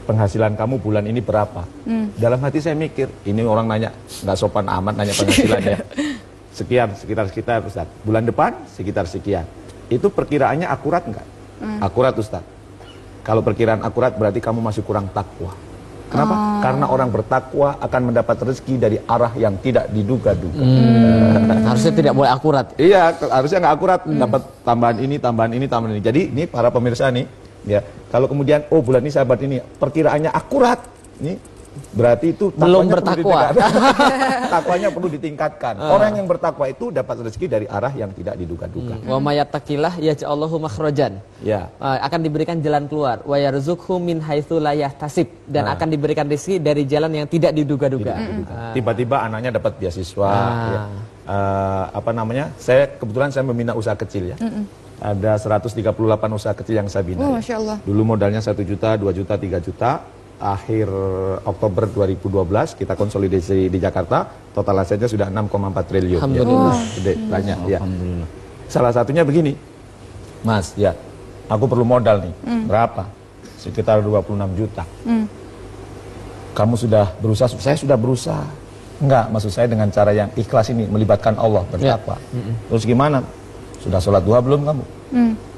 penghasilan kamu bulan ini berapa? Dalam hati saya mikir, ini orang nanya nggak sopan amat nanya penghasilannya. Sekian, sekitar Ustadz. Bulan depan sekitar sekian. Itu perkiraannya akurat nggak? Akurat Ustadz. Kalau perkiraan akurat berarti kamu masih kurang takwa. Kenapa? Karena orang bertakwa akan mendapat rezeki dari arah yang tidak diduga-duga. Harusnya tidak boleh akurat. Iya, harusnya nggak akurat. Dapat tambahan ini, tambahan ini, tambahan ini. Jadi ini para pemirsa nih, ya. Kalau kemudian, oh bulan ini sahabat ini perkiraannya akurat, nih berarti itu belum bertakwa. Takwanya perlu ditingkatkan. Orang yang bertakwa itu dapat rezeki dari arah yang tidak diduga-duga. Wa mayattaqillah yaj'alhu makhrajan. Ya. Akan diberikan jalan keluar. Wa yarzuqhu min haitsu la yahtasib, dan akan diberikan rezeki dari jalan yang tidak diduga-duga. Tiba-tiba anaknya dapat beasiswa. Ya. Saya kebetulan saya membina usaha kecil ya. Ada 138 usaha kecil yang saya bina. Oh, Masya Allah. Dulu modalnya 1 juta, 2 juta, 3 juta. Akhir Oktober 2012 kita konsolidasi di Jakarta, total asetnya sudah 6,4 triliun. Alhamdulillah. Ya. Gede, banyak ya. Salah satunya begini, Mas, ya, aku perlu modal nih. Berapa? Sekitar 26 juta. Kamu sudah berusaha? Saya sudah berusaha. Enggak, maksud saya dengan cara yang ikhlas ini, melibatkan Allah, bertakwa. Terus gimana? Sudah sholat duha belum kamu?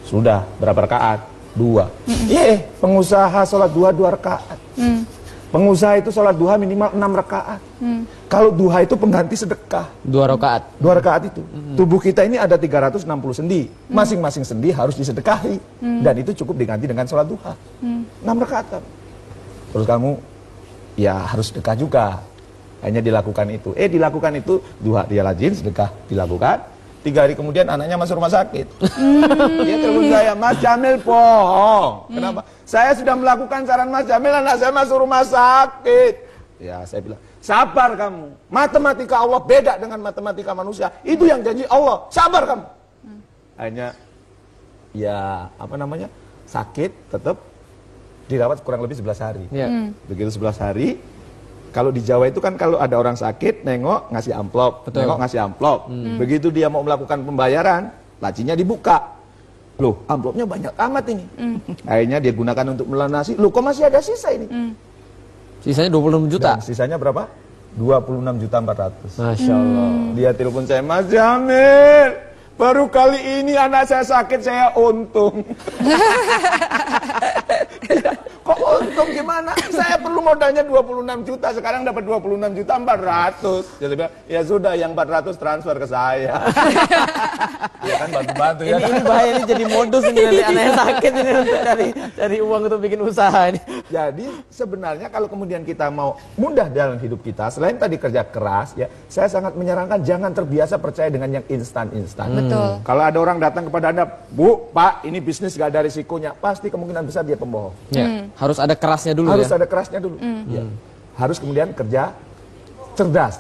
Sudah. Berapa rakaat? Duha. Iya, pengusaha sholat duha 2 rakaat. Pengusaha itu sholat duha minimal 6 rakaat. Kalau duha itu pengganti sedekah. 2 rakaat. 2 rakaat itu. Tubuh kita ini ada 360 sendi. Masing-masing sendi harus disedekahi. Dan itu cukup diganti dengan sholat duha. 6 rakaat kan. Terus kamu ya harus sedekah juga. Hanya dilakukan itu. Dilakukan itu, duha dia rajin, sedekah dilakukan. 3 hari kemudian anaknya masuk rumah sakit. Dia telepon saya, Mas Jamil bohong. Kenapa? Saya sudah melakukan saran Mas Jamil, anak saya masuk rumah sakit. Ya saya bilang, sabar kamu. Matematika Allah beda dengan matematika manusia. Itu yang janji Allah. Sabar kamu. Hanya ya sakit tetap dirawat kurang lebih 11 hari. Begitu 11 hari. Kalau di Jawa itu kan kalau ada orang sakit, nengok ngasih amplop, nengok ngasih amplop. Begitu dia mau melakukan pembayaran, lacinya dibuka. Loh, amplopnya banyak amat ini. Akhirnya dia gunakan untuk melunasi. Loh, kok masih ada sisa ini? Sisanya 26 juta. Dan sisanya berapa? 26.400.000. Masya Allah. Dia telepon saya, Mas Jamil, baru kali ini anak saya sakit, saya untung. Kok untung gimana? Saya perlu modalnya 26 juta, sekarang dapat 26.400.000. Jadi bilang, ya sudah yang 400 transfer ke saya. Ya kan bantu-bantu ya. Ini bahaya, ini jadi modus ini nanti anaknya sakit ini untuk cari uang untuk bikin usaha ini. Jadi sebenarnya kalau kemudian kita mau mudah dalam hidup kita, selain tadi kerja keras, ya saya sangat menyarankan jangan terbiasa percaya dengan yang instan-instan. Betul. Kalau ada orang datang kepada Anda, Bu, Pak, ini bisnis gak ada risikonya, pasti kemungkinan besar dia pembohong. Ya. Harus ada kerasnya dulu Harus ya. ada kerasnya dulu. Ya. Harus kemudian kerja cerdas.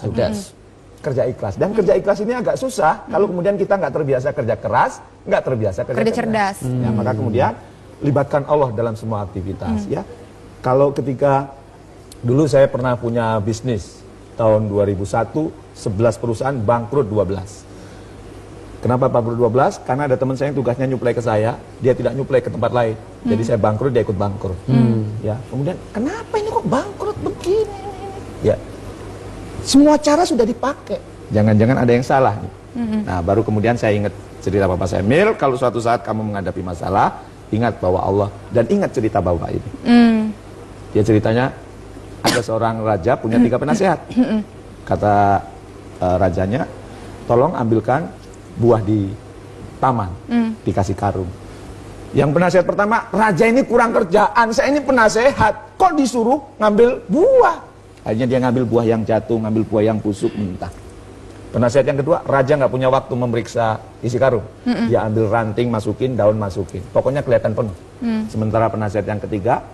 Kerja ikhlas. Dan kerja ikhlas ini agak susah kalau kemudian kita nggak terbiasa kerja keras, nggak terbiasa kerja cerdas. Ya, maka kemudian libatkan Allah dalam semua aktivitas. Ya. Kalau ketika dulu saya pernah punya bisnis tahun 2001, 11 perusahaan bangkrut 12. Kenapa bangkrut 12? Karena ada teman saya yang tugasnya nyuplai ke saya, dia tidak nyuplai ke tempat lain. Jadi saya bangkrut, dia ikut bangkrut. Ya, kemudian kenapa ini kok bangkrut begini? Ya, semua cara sudah dipakai. Jangan-jangan ada yang salah. Nah, baru kemudian saya ingat cerita Bapak saya, Mil, kalau suatu saat kamu menghadapi masalah, ingat bahwa Allah, dan ingat cerita Bapak ini. Dia ceritanya, ada seorang raja punya 3 penasehat. Kata rajanya, tolong ambilkan buah di taman, dikasih karung. Yang penasehat pertama, raja ini kurang kerjaan, saya ini penasehat, kok disuruh ngambil buah? Akhirnya dia ngambil buah yang jatuh, ngambil buah yang busuk, minta. Penasehat yang kedua, raja nggak punya waktu memeriksa isi karung. Dia ambil ranting, masukin, daun masukin. Pokoknya kelihatan penuh. Sementara penasehat yang ketiga,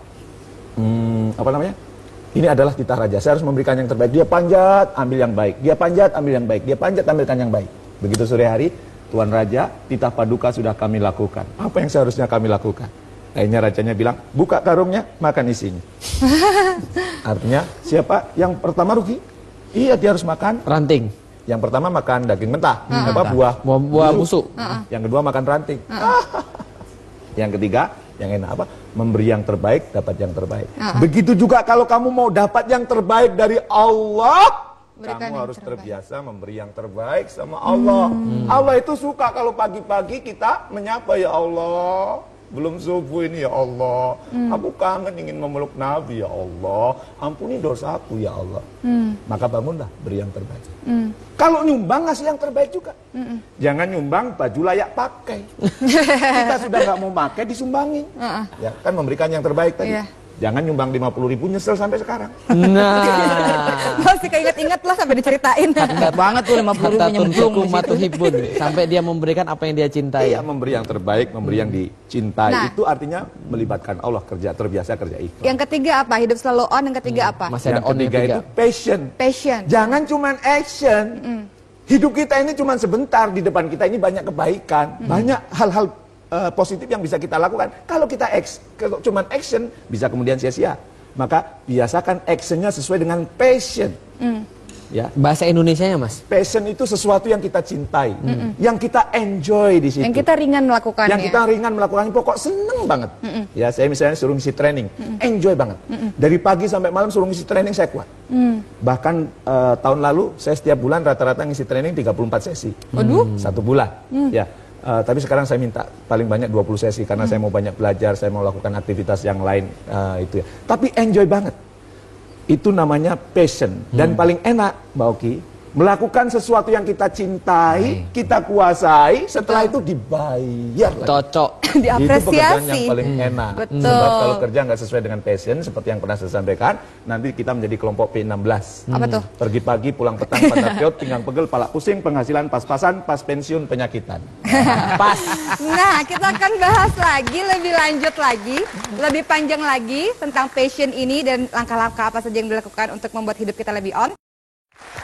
ini adalah titah raja, saya harus memberikan yang terbaik. Dia panjat, ambil yang baik. Dia panjat, ambil yang baik. Dia panjat, ambilkan yang baik. Begitu sore hari, Tuan Raja, titah paduka sudah kami lakukan. Apa yang seharusnya kami lakukan? Akhirnya rajanya bilang, buka karungnya, makan isinya. Artinya, siapa yang pertama rugi? Iya, dia harus makan Ranting. Yang pertama makan daging mentah, buah busuk. Yang kedua makan ranting. Yang ketiga, yang enak apa? Memberi yang terbaik, dapat yang terbaik. Begitu juga kalau kamu mau dapat yang terbaik dari Allah, kamu harus terbiasa memberi yang terbaik sama Allah. Allah itu suka kalau pagi-pagi kita menyapa, ya Allah, belum subuh ini ya Allah, aku kangen ingin memeluk Nabi ya Allah, ampuni dosaku ya Allah. Maka bangunlah, beri yang terbaik. Kalau nyumbang, ngasih yang terbaik juga. Jangan nyumbang baju layak pakai. Kita sudah nggak mau pakai, disumbangin. Ya, kan memberikan yang terbaik tadi. Jangan nyumbang 50.000 nyesel sampai sekarang. Nah, masih keinget-inget lah sampai diceritain. Hebat banget tuh 50.000 nyemplung di situ. Sampai dia memberikan apa yang dia cintai. Iya, memberi yang terbaik, memberi yang dicintai. Itu artinya melibatkan Allah, terbiasa kerja ikhlas. Yang ketiga apa? Hidup selalu on. Yang ketiga apa? Masih ada yang ketiga itu passion. Jangan cuman action. Hidup kita ini cuman sebentar, di depan kita ini banyak kebaikan, banyak hal-hal positif yang bisa kita lakukan. Kalau kita cuman action, bisa kemudian sia-sia. Maka biasakan actionnya sesuai dengan passion. Ya. Bahasa Indonesianya, Mas? Passion itu sesuatu yang kita cintai, yang kita enjoy di situ. Yang kita ringan melakukannya. Yang kita ringan melakukannya, pokok seneng banget. Ya, saya misalnya suruh ngisi training, enjoy banget. Dari pagi sampai malam suruh ngisi training, saya kuat. Bahkan tahun lalu saya setiap bulan rata-rata ngisi training 34 sesi. Waduh. 1 bulan. Ya. Tapi sekarang saya minta paling banyak 20 sesi karena saya mau banyak belajar, saya mau lakukan aktivitas yang lain itu ya. Tapi enjoy banget. Itu namanya passion. Dan paling enak, Mbak Oki, melakukan sesuatu yang kita cintai, kita kuasai, setelah itu dibayar lagi. Cocok. Diapresiasi. Itu pekerjaan yang paling enak. Betul. Sebab kalau kerja nggak sesuai dengan passion, seperti yang pernah saya sampaikan, nanti kita menjadi kelompok P16. Apa tuh? Pergi pagi, pulang petang, pantat pinggang pegel, pala pusing, penghasilan pas-pasan, pas pensiun, penyakitan. Pas. Nah, kita akan bahas lagi, lebih lanjut lagi, lebih panjang lagi tentang passion ini dan langkah-langkah apa saja yang dilakukan untuk membuat hidup kita lebih on.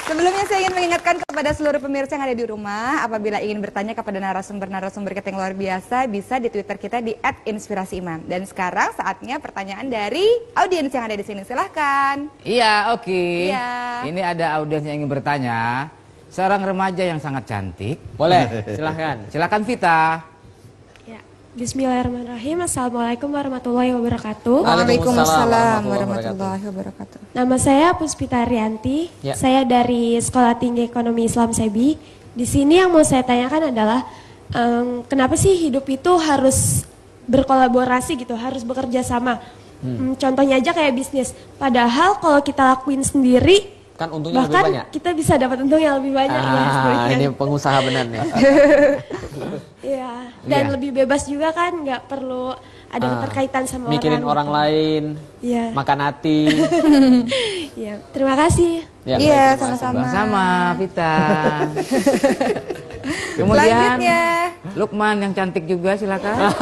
Sebelumnya saya ingin mengingatkan kepada seluruh pemirsa yang ada di rumah, apabila ingin bertanya kepada narasumber-narasumber kita yang luar biasa, bisa di Twitter kita di @inspirasiimam. Dan sekarang saatnya pertanyaan dari audiens yang ada di sini. Silahkan. Iya, oke. Iya. Ini ada audiens yang ingin bertanya. Seorang remaja yang sangat cantik. Boleh, silahkan. Silakan Vita. Ya. Bismillahirrahmanirrahim. Assalamualaikum warahmatullahi wabarakatuh. Waalaikumsalam warahmatullahi wabarakatuh. Nama saya Puspita Rianti. Ya. Saya dari Sekolah Tinggi Ekonomi Islam SEBI. Di sini yang mau saya tanyakan adalah kenapa sih hidup itu harus berkolaborasi gitu, harus bekerja sama. Contohnya aja kayak bisnis. Padahal kalau kita lakuin sendiri, Kan untungnya lebih bahkan banyak. kita bisa dapat untung yang lebih banyak. ya, sebenarnya. Ini pengusaha benar nih. Iya. Dan Iya. lebih bebas juga kan, nggak perlu ada keterkaitan sama Mikirin orang gitu. lain, Iya. makan hati. Iya. Terima kasih. Ya, Iya, baik, sama-sama. Sama Vita. Kemudian Selanjutnya. Lukman yang cantik juga silakan.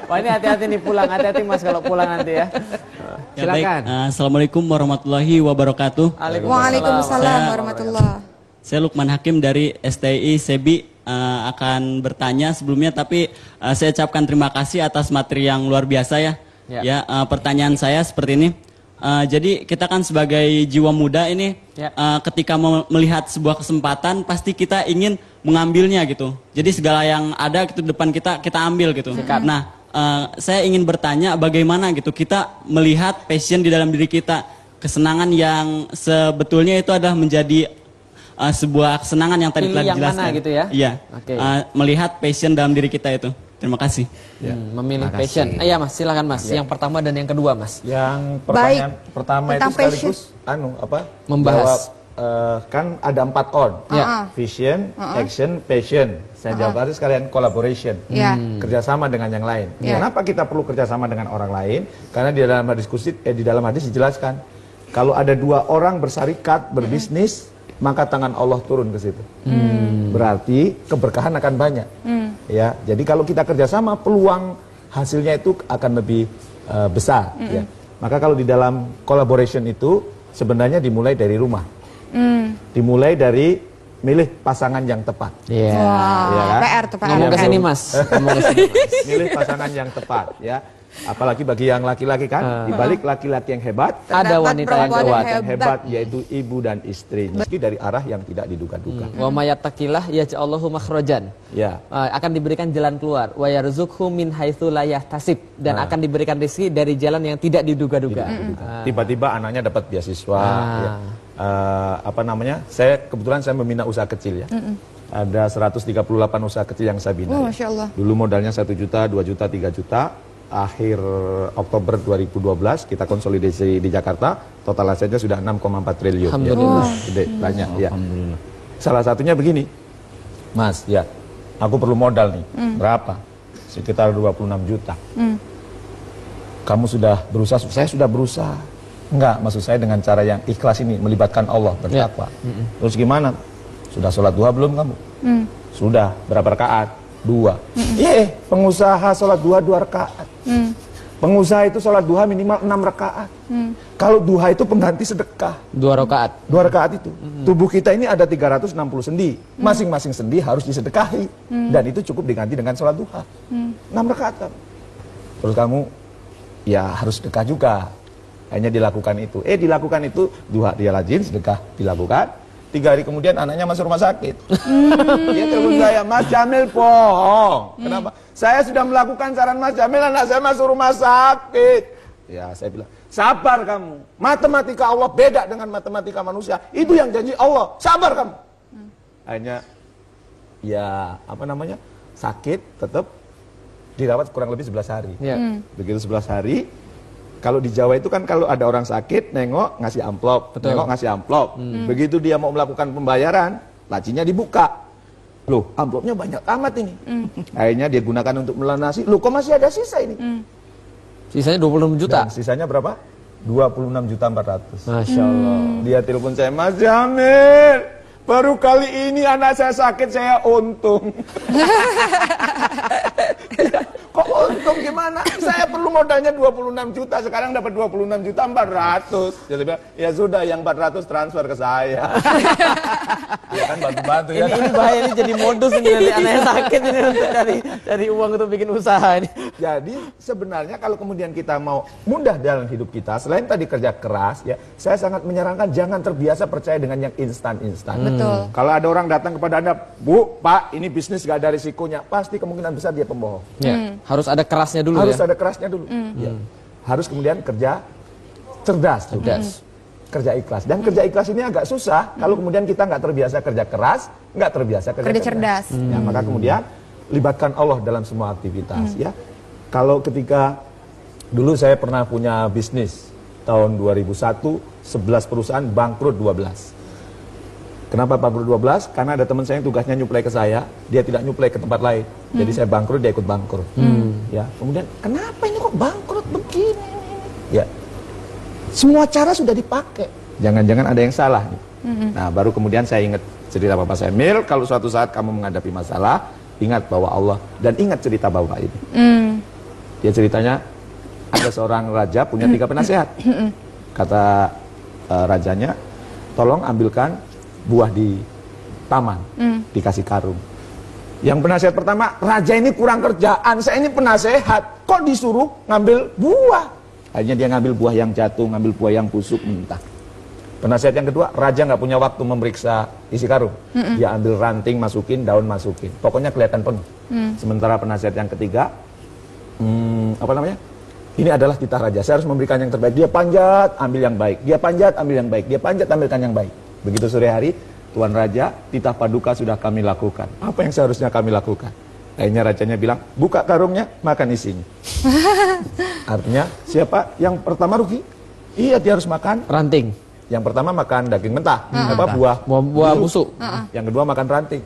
Wah, ini hati-hati nih pulang, hati-hati Mas kalau pulang nanti ya. Ya, baik. Silakan. Assalamualaikum warahmatullahi wabarakatuh. Waalaikumsalam warahmatullahi. Saya Lukman Hakim dari STI SEBI akan bertanya sebelumnya, tapi saya ucapkan terima kasih atas materi yang luar biasa ya. Ya. Pertanyaan saya seperti ini. Jadi kita kan sebagai jiwa muda ini, Ya. ketika melihat sebuah kesempatan pasti kita ingin mengambilnya gitu. Jadi segala yang ada gitu depan kita ambil gitu. Nah, saya ingin bertanya bagaimana gitu kita melihat passion di dalam diri kita, kesenangan yang sebetulnya itu adalah menjadi sebuah kesenangan yang tadi Pilih telah yang dijelaskan. mana gitu ya? Iya. Oke. Melihat passion dalam diri kita itu. Terima kasih. Memilih Makasih. passion. Iya Mas, silakan Mas. Yang pertama dan yang kedua Mas. Yang pertanyaan pertama itu Tentang sekaligus Membahas. jawab, kan ada 4 on. Ya. Vision, action, passion. Saya jawab tadi sekalian collaboration. Ya. Kerjasama dengan yang lain. Ya. Kenapa kita perlu kerjasama dengan orang lain? Karena di dalam hadis dijelaskan, kalau ada 2 orang bersarikat berbisnis, maka tangan Allah turun ke situ. Berarti keberkahan akan banyak. Ya, jadi kalau kita kerjasama, peluang hasilnya itu akan lebih besar. Ya. Maka kalau di dalam collaboration itu sebenarnya dimulai dari rumah, dimulai dari milih pasangan yang tepat. Iya. Wah, Iya kan? PR tuh PR. Ngomong ke sini Mas. Ngomong ke sini. Milih pasangan yang tepat, ya. Apalagi bagi yang laki-laki kan, di balik laki-laki yang hebat, Ada Terdapat wanita yang perempuan kuat. yang yang hebat yaitu ibu dan istri. Meski dari arah yang tidak diduga-duga. Wa mayattaqillah yaj'alhu makhrajan. Ya. Akan diberikan jalan keluar. Wa yarzuqhu min haitsu la yahtasib, dan akan diberikan rezeki dari jalan yang tidak diduga-duga. Tiba-tiba anaknya dapat beasiswa. Ya. Saya kebetulan saya membina usaha kecil ya. Ada 138 usaha kecil yang saya bina. Oh, ya. Masya Allah. Dulu modalnya 1 juta, 2 juta, 3 juta. Akhir Oktober 2012 kita konsolidasi di Jakarta, total asetnya sudah 6,4 triliun. Alhamdulillah. Ya. Gede, banyak ya. Salah satunya begini, Mas, ya, aku perlu modal nih. Berapa? Sekitar 26 juta. Kamu sudah berusaha? Saya sudah berusaha. Enggak, maksud saya dengan cara yang ikhlas ini, melibatkan Allah, bertakwa. Terus gimana? Sudah sholat duha belum kamu? Sudah. Berapa rakaat? 2. Pengusaha sholat duha 2 rakaat. Pengusaha itu sholat duha minimal 6 rakaat. Kalau duha itu pengganti sedekah. 2 rakaat. 2 rakaat itu. Tubuh kita ini ada 360 sendi. Masing-masing sendi harus disedekahi. Dan itu cukup diganti dengan sholat duha. 6 rakaat kan. Terus kamu, ya harus sedekah juga. Hanya dilakukan itu. Dilakukan itu, duha dia rajin, sedekah dilakukan. 3 hari kemudian anaknya masuk rumah sakit. Dia telepon saya, Mas Jamil bohong. Kenapa? Saya sudah melakukan saran Mas Jamil, anak saya masuk rumah sakit. Ya, saya bilang, sabar kamu. Matematika Allah beda dengan matematika manusia. Itu yang janji Allah. Sabar kamu. Hanya, ya sakit tetap dirawat kurang lebih 11 hari. Ya. Begitu 11 hari, kalau di Jawa itu kan kalau ada orang sakit, nengok ngasih amplop, Betul. nengok ngasih amplop. Begitu dia mau melakukan pembayaran, lacinya dibuka. Loh, amplopnya banyak amat ini. Akhirnya dia gunakan untuk melunasi. Loh, kok masih ada sisa ini? Sisanya 26 juta. Dan sisanya berapa? 26.400.000. Masya Allah. Dia telepon saya, Mas Jamil, baru kali ini anak saya sakit, saya untung. Kok untung gimana? Saya perlu modalnya 26 juta, sekarang dapat 26.400.000. Jadi bilang, ya sudah, yang 400 transfer ke saya. Ya kan bantu-bantu ya. Ini bahaya, ini jadi modus ini nanti anaknya sakit ini untuk cari uang untuk bikin usaha ini. Jadi sebenarnya kalau kemudian kita mau mudah dalam hidup kita, selain tadi kerja keras, ya saya sangat menyarankan jangan terbiasa percaya dengan yang instan-instan. Betul. Kalau ada orang datang kepada Anda, Bu, Pak, ini bisnis gak ada risikonya, pasti kemungkinan besar dia pembohong. Ya. Harus ada kerasnya dulu Harus ya. ada kerasnya dulu. Ya. Harus kemudian kerja cerdas. Kerja ikhlas. Dan kerja ikhlas ini agak susah kalau kemudian kita nggak terbiasa kerja keras, nggak terbiasa kerja cerdas. Ya, maka kemudian libatkan Allah dalam semua aktivitas. Ya. Kalau ketika dulu saya pernah punya bisnis tahun 2001, 11 perusahaan bangkrut 12. Kenapa bangkrut 12? Karena ada teman saya yang tugasnya nyuplai ke saya, dia tidak nyuplai ke tempat lain. Jadi saya bangkrut, dia ikut bangkrut. Ya, kemudian kenapa ini kok bangkrut begini? Ya, semua cara sudah dipakai. Jangan-jangan ada yang salah. Nah, baru kemudian saya ingat cerita Bapak saya, Mil, kalau suatu saat kamu menghadapi masalah, ingat bahwa Allah, dan ingat cerita Bapak ini. Dia ceritanya, ada seorang raja punya 3 penasehat. Kata rajanya, tolong ambilkan buah di taman, dikasih karung. Yang penasehat pertama, raja ini kurang kerjaan, saya ini penasehat, kok disuruh ngambil buah? Akhirnya dia ngambil buah yang jatuh, ngambil buah yang busuk, mentah. Penasehat yang kedua, raja nggak punya waktu memeriksa isi karung. Dia ambil ranting, masukin, daun masukin. Pokoknya kelihatan penuh. Sementara penasehat yang ketiga, ini adalah titah raja, saya harus memberikan yang terbaik. Dia panjat, ambil yang baik. Dia panjat, ambil yang baik. Dia panjat, ambilkan yang baik. Begitu sore hari, Tuan Raja, titah paduka sudah kami lakukan. Apa yang seharusnya kami lakukan? Akhirnya rajanya bilang, buka karungnya, makan isinya. Artinya, siapa yang pertama rugi? Iya, dia harus makan Ranting. Yang pertama makan daging mentah, buah busuk. Yang kedua makan ranting.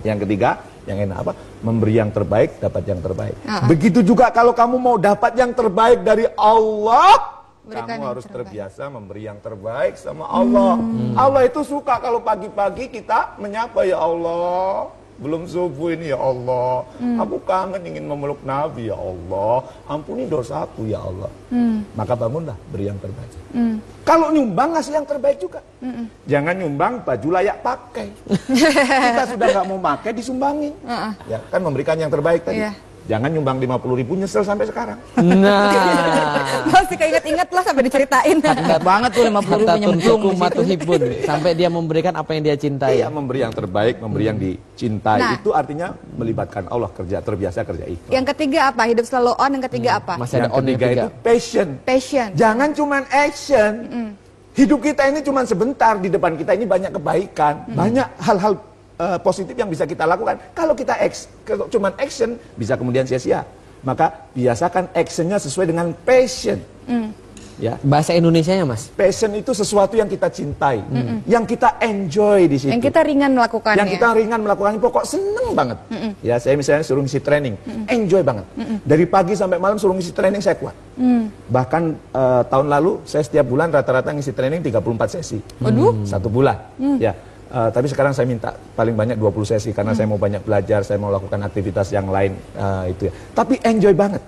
Yang ketiga, yang enak apa? Memberi yang terbaik, dapat yang terbaik. Begitu juga kalau kamu mau dapat yang terbaik dari Allah, kamu harus terbiasa memberi yang terbaik sama Allah. Allah itu suka kalau pagi-pagi kita menyapa, ya Allah, belum subuh ini ya Allah, aku kangen ingin memeluk Nabi ya Allah, ampuni dosaku ya Allah. Maka bangunlah, beri yang terbaik. Kalau nyumbang, ngasih yang terbaik juga. Jangan nyumbang baju layak pakai. Kita sudah nggak mau pakai, disumbangin. Ya kan, memberikan yang terbaik tadi. Jangan nyumbang 50.000 nyesel sampai sekarang. Nah, Masih keinget-inget lah sampai diceritain. Hebat banget tuh 50.000 nyemplung di situ. matuhibun sampai dia memberikan apa yang dia cintai. Iya, memberi yang terbaik, memberi yang dicintai. Nah. Itu artinya melibatkan Allah, kerja terbiasa, kerja ikhlas. Yang ketiga apa? Hidup selalu on. Yang ketiga apa? Masih ada Yang on yang ketiga ketiga. itu passion. Passion. Jangan cuman action. Hidup kita ini cuma sebentar, di depan kita ini banyak kebaikan, banyak hal-hal positif yang bisa kita lakukan. Kalau kita cuman action, bisa kemudian sia-sia. Maka biasakan actionnya sesuai dengan passion. Ya, Bahasa Indonesianya, Mas. passion itu sesuatu yang kita cintai, yang kita enjoy di situ. Yang kita ringan melakukannya. Yang kita ringan melakukannya, pokok seneng banget. Ya, saya misalnya suruh ngisi training, enjoy banget. Dari pagi sampai malam suruh ngisi training, saya kuat. Bahkan tahun lalu saya setiap bulan rata-rata ngisi training 34 sesi. Waduh. 1 bulan. Ya. Tapi sekarang saya minta paling banyak 20 sesi karena saya mau banyak belajar, saya mau lakukan aktivitas yang lain itu ya. Tapi enjoy banget.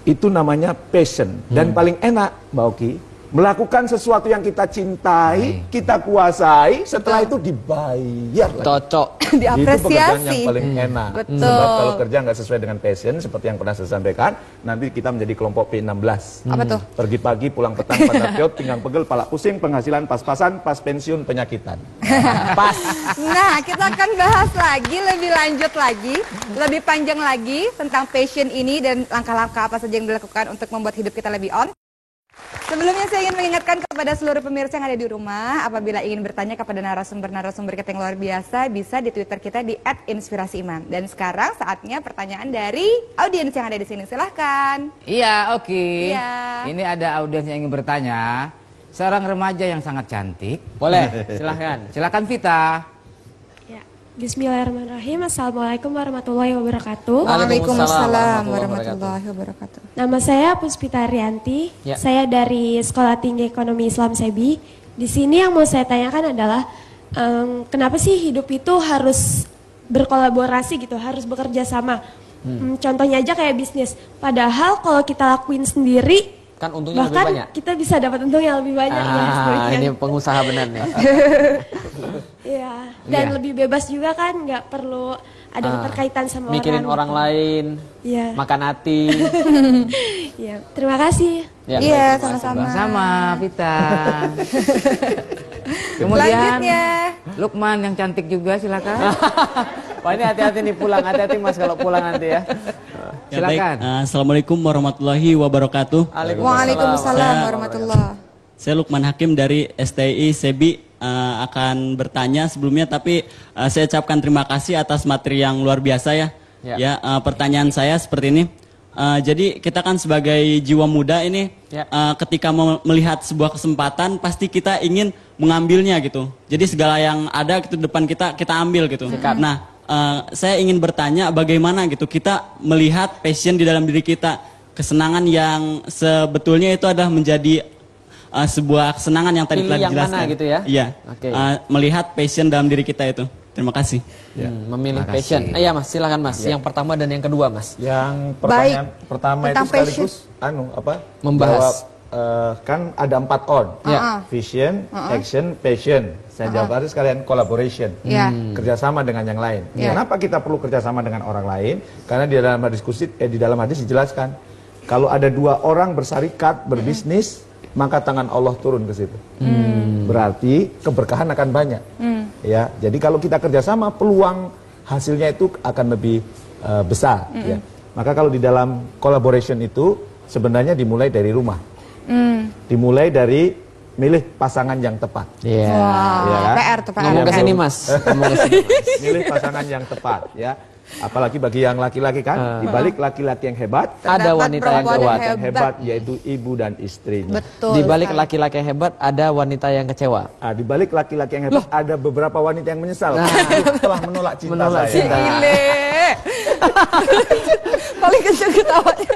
Itu namanya passion. Dan paling enak, Mbak Oki, melakukan sesuatu yang kita cintai, kita kuasai, setelah itu dibayar lagi. Cocok. Itu pekerjaan yang Diapresiasi. paling enak. Betul. Sebab kalau kerja nggak sesuai dengan passion, seperti yang pernah saya sampaikan, nanti kita menjadi kelompok P16. Apa tuh? Pergi pagi, pulang petang, pantat tiot, pinggang pegel, pala pusing, penghasilan pas-pasan, pas pensiun, penyakitan. Pas. Nah, kita akan bahas lagi, lebih lanjut lagi, lebih panjang lagi tentang passion ini dan langkah-langkah apa saja yang dilakukan untuk membuat hidup kita lebih on. Sebelumnya saya ingin mengingatkan kepada seluruh pemirsa yang ada di rumah, apabila ingin bertanya kepada narasumber-narasumber kita yang luar biasa, bisa di Twitter kita di @inspirasiimam. Dan sekarang saatnya pertanyaan dari audiens yang ada di sini. Silahkan. Iya, oke. Iya. Ini ada audiens yang ingin bertanya. Seorang remaja yang sangat cantik. Boleh, silahkan. Silakan Vita. Ya. Bismillahirrahmanirrahim. Assalamualaikum warahmatullahi wabarakatuh. Waalaikumsalam warahmatullahi wabarakatuh. Nama saya Puspita Arianti. Ya. Saya dari Sekolah Tinggi Ekonomi Islam SEBI. Di sini yang mau saya tanyakan adalah kenapa sih hidup itu harus berkolaborasi gitu, harus bekerja sama. Contohnya aja kayak bisnis. Padahal kalau kita lakuin sendiri, Kan untungnya lebih bahkan banyak. kita bisa dapat untung yang lebih banyak. ya, sebenarnya. Ini pengusaha benar nih. Iya. Dan Iya. lebih bebas juga kan, nggak perlu ada keterkaitan sama Mikirin orang lain, Iya. makan hati. Iya. Terima kasih. Ya, Iya, baik. sama-sama. Sama Vita. Kemudian Selanjutnya. Lukman yang cantik juga silakan. Wah, ini hati-hati nih pulang, hati-hati Mas kalau pulang nanti ya. Ya, baik. Silakan. Assalamualaikum warahmatullahi wabarakatuh. Waalaikumsalam warahmatullahi. Saya Lukman Hakim dari STI SEBI akan bertanya sebelumnya, tapi saya ucapkan terima kasih atas materi yang luar biasa ya. Ya. Pertanyaan saya seperti ini. Jadi kita kan sebagai jiwa muda ini, Ya. ketika melihat sebuah kesempatan pasti kita ingin mengambilnya gitu. Jadi segala yang ada di depan kita ambil gitu. Nah, saya ingin bertanya bagaimana gitu kita melihat passion di dalam diri kita, kesenangan yang sebetulnya itu adalah menjadi sebuah kesenangan yang tadi Pilih telah yang dijelaskan. mana gitu ya? Iya. Oke. Melihat passion dalam diri kita itu. Terima kasih. Memilih Terima passion. kasih. Iya Mas, silakan Mas. Yang pertama dan yang kedua Mas. Yang pertanyaan pertama itu Tentang sekaligus Membahas. bahwa, kan ada 4 on. Ya. Vision, action, passion. Saya jawab tadi sekalian collaboration. Ya. Kerjasama dengan yang lain. Ya. Kenapa kita perlu kerjasama dengan orang lain? Karena di dalam hadis dijelaskan, kalau ada 2 orang bersarikat berbisnis, maka tangan Allah turun ke situ. Berarti keberkahan akan banyak. Ya, jadi kalau kita kerjasama, peluang hasilnya itu akan lebih besar. Ya. Maka kalau di dalam collaboration itu sebenarnya dimulai dari rumah, dimulai dari milih pasangan yang tepat. Iya. Wah, Ya kan? PR tuh, PR. Ngomong ke sini Mas. Ngomong ke sini. Milih pasangan yang tepat. Ya. Apalagi bagi yang laki-laki kan, di balik laki-laki yang hebat, Ada Terdapat wanita yang perempuan kuat. yang yang hebat yaitu ibu dan istrinya. Betul. Di balik sekali. laki-laki yang hebat ada wanita yang kecewa. Di balik laki-laki yang hebat ada beberapa wanita yang menyesal telah menolak cinta Menolak saya. cinta. Gile. Paling kenceng ketawanya.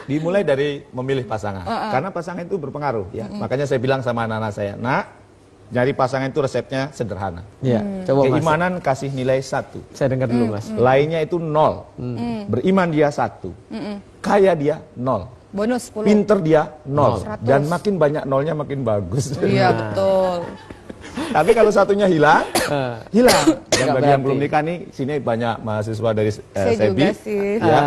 Dimulai dari memilih pasangan. Karena pasangan itu berpengaruh ya. Makanya saya bilang sama anak-anak saya, "Nak, nyari pasangan itu resepnya sederhana. Iya. Coba Mas. Keimanan kasih nilai 1. Saya dengar dulu Mas. Lainnya itu 0. Beriman dia 1. Kaya dia 0. Bonus 10. Pinter dia 0. 100. Dan makin banyak nolnya makin bagus. Iya, betul. Tapi kalau satunya hilang, hilang. Dan Nggak bagi yang berarti. belum nikah nih, sini banyak mahasiswa dari Saya SEBI. juga sih. Ya,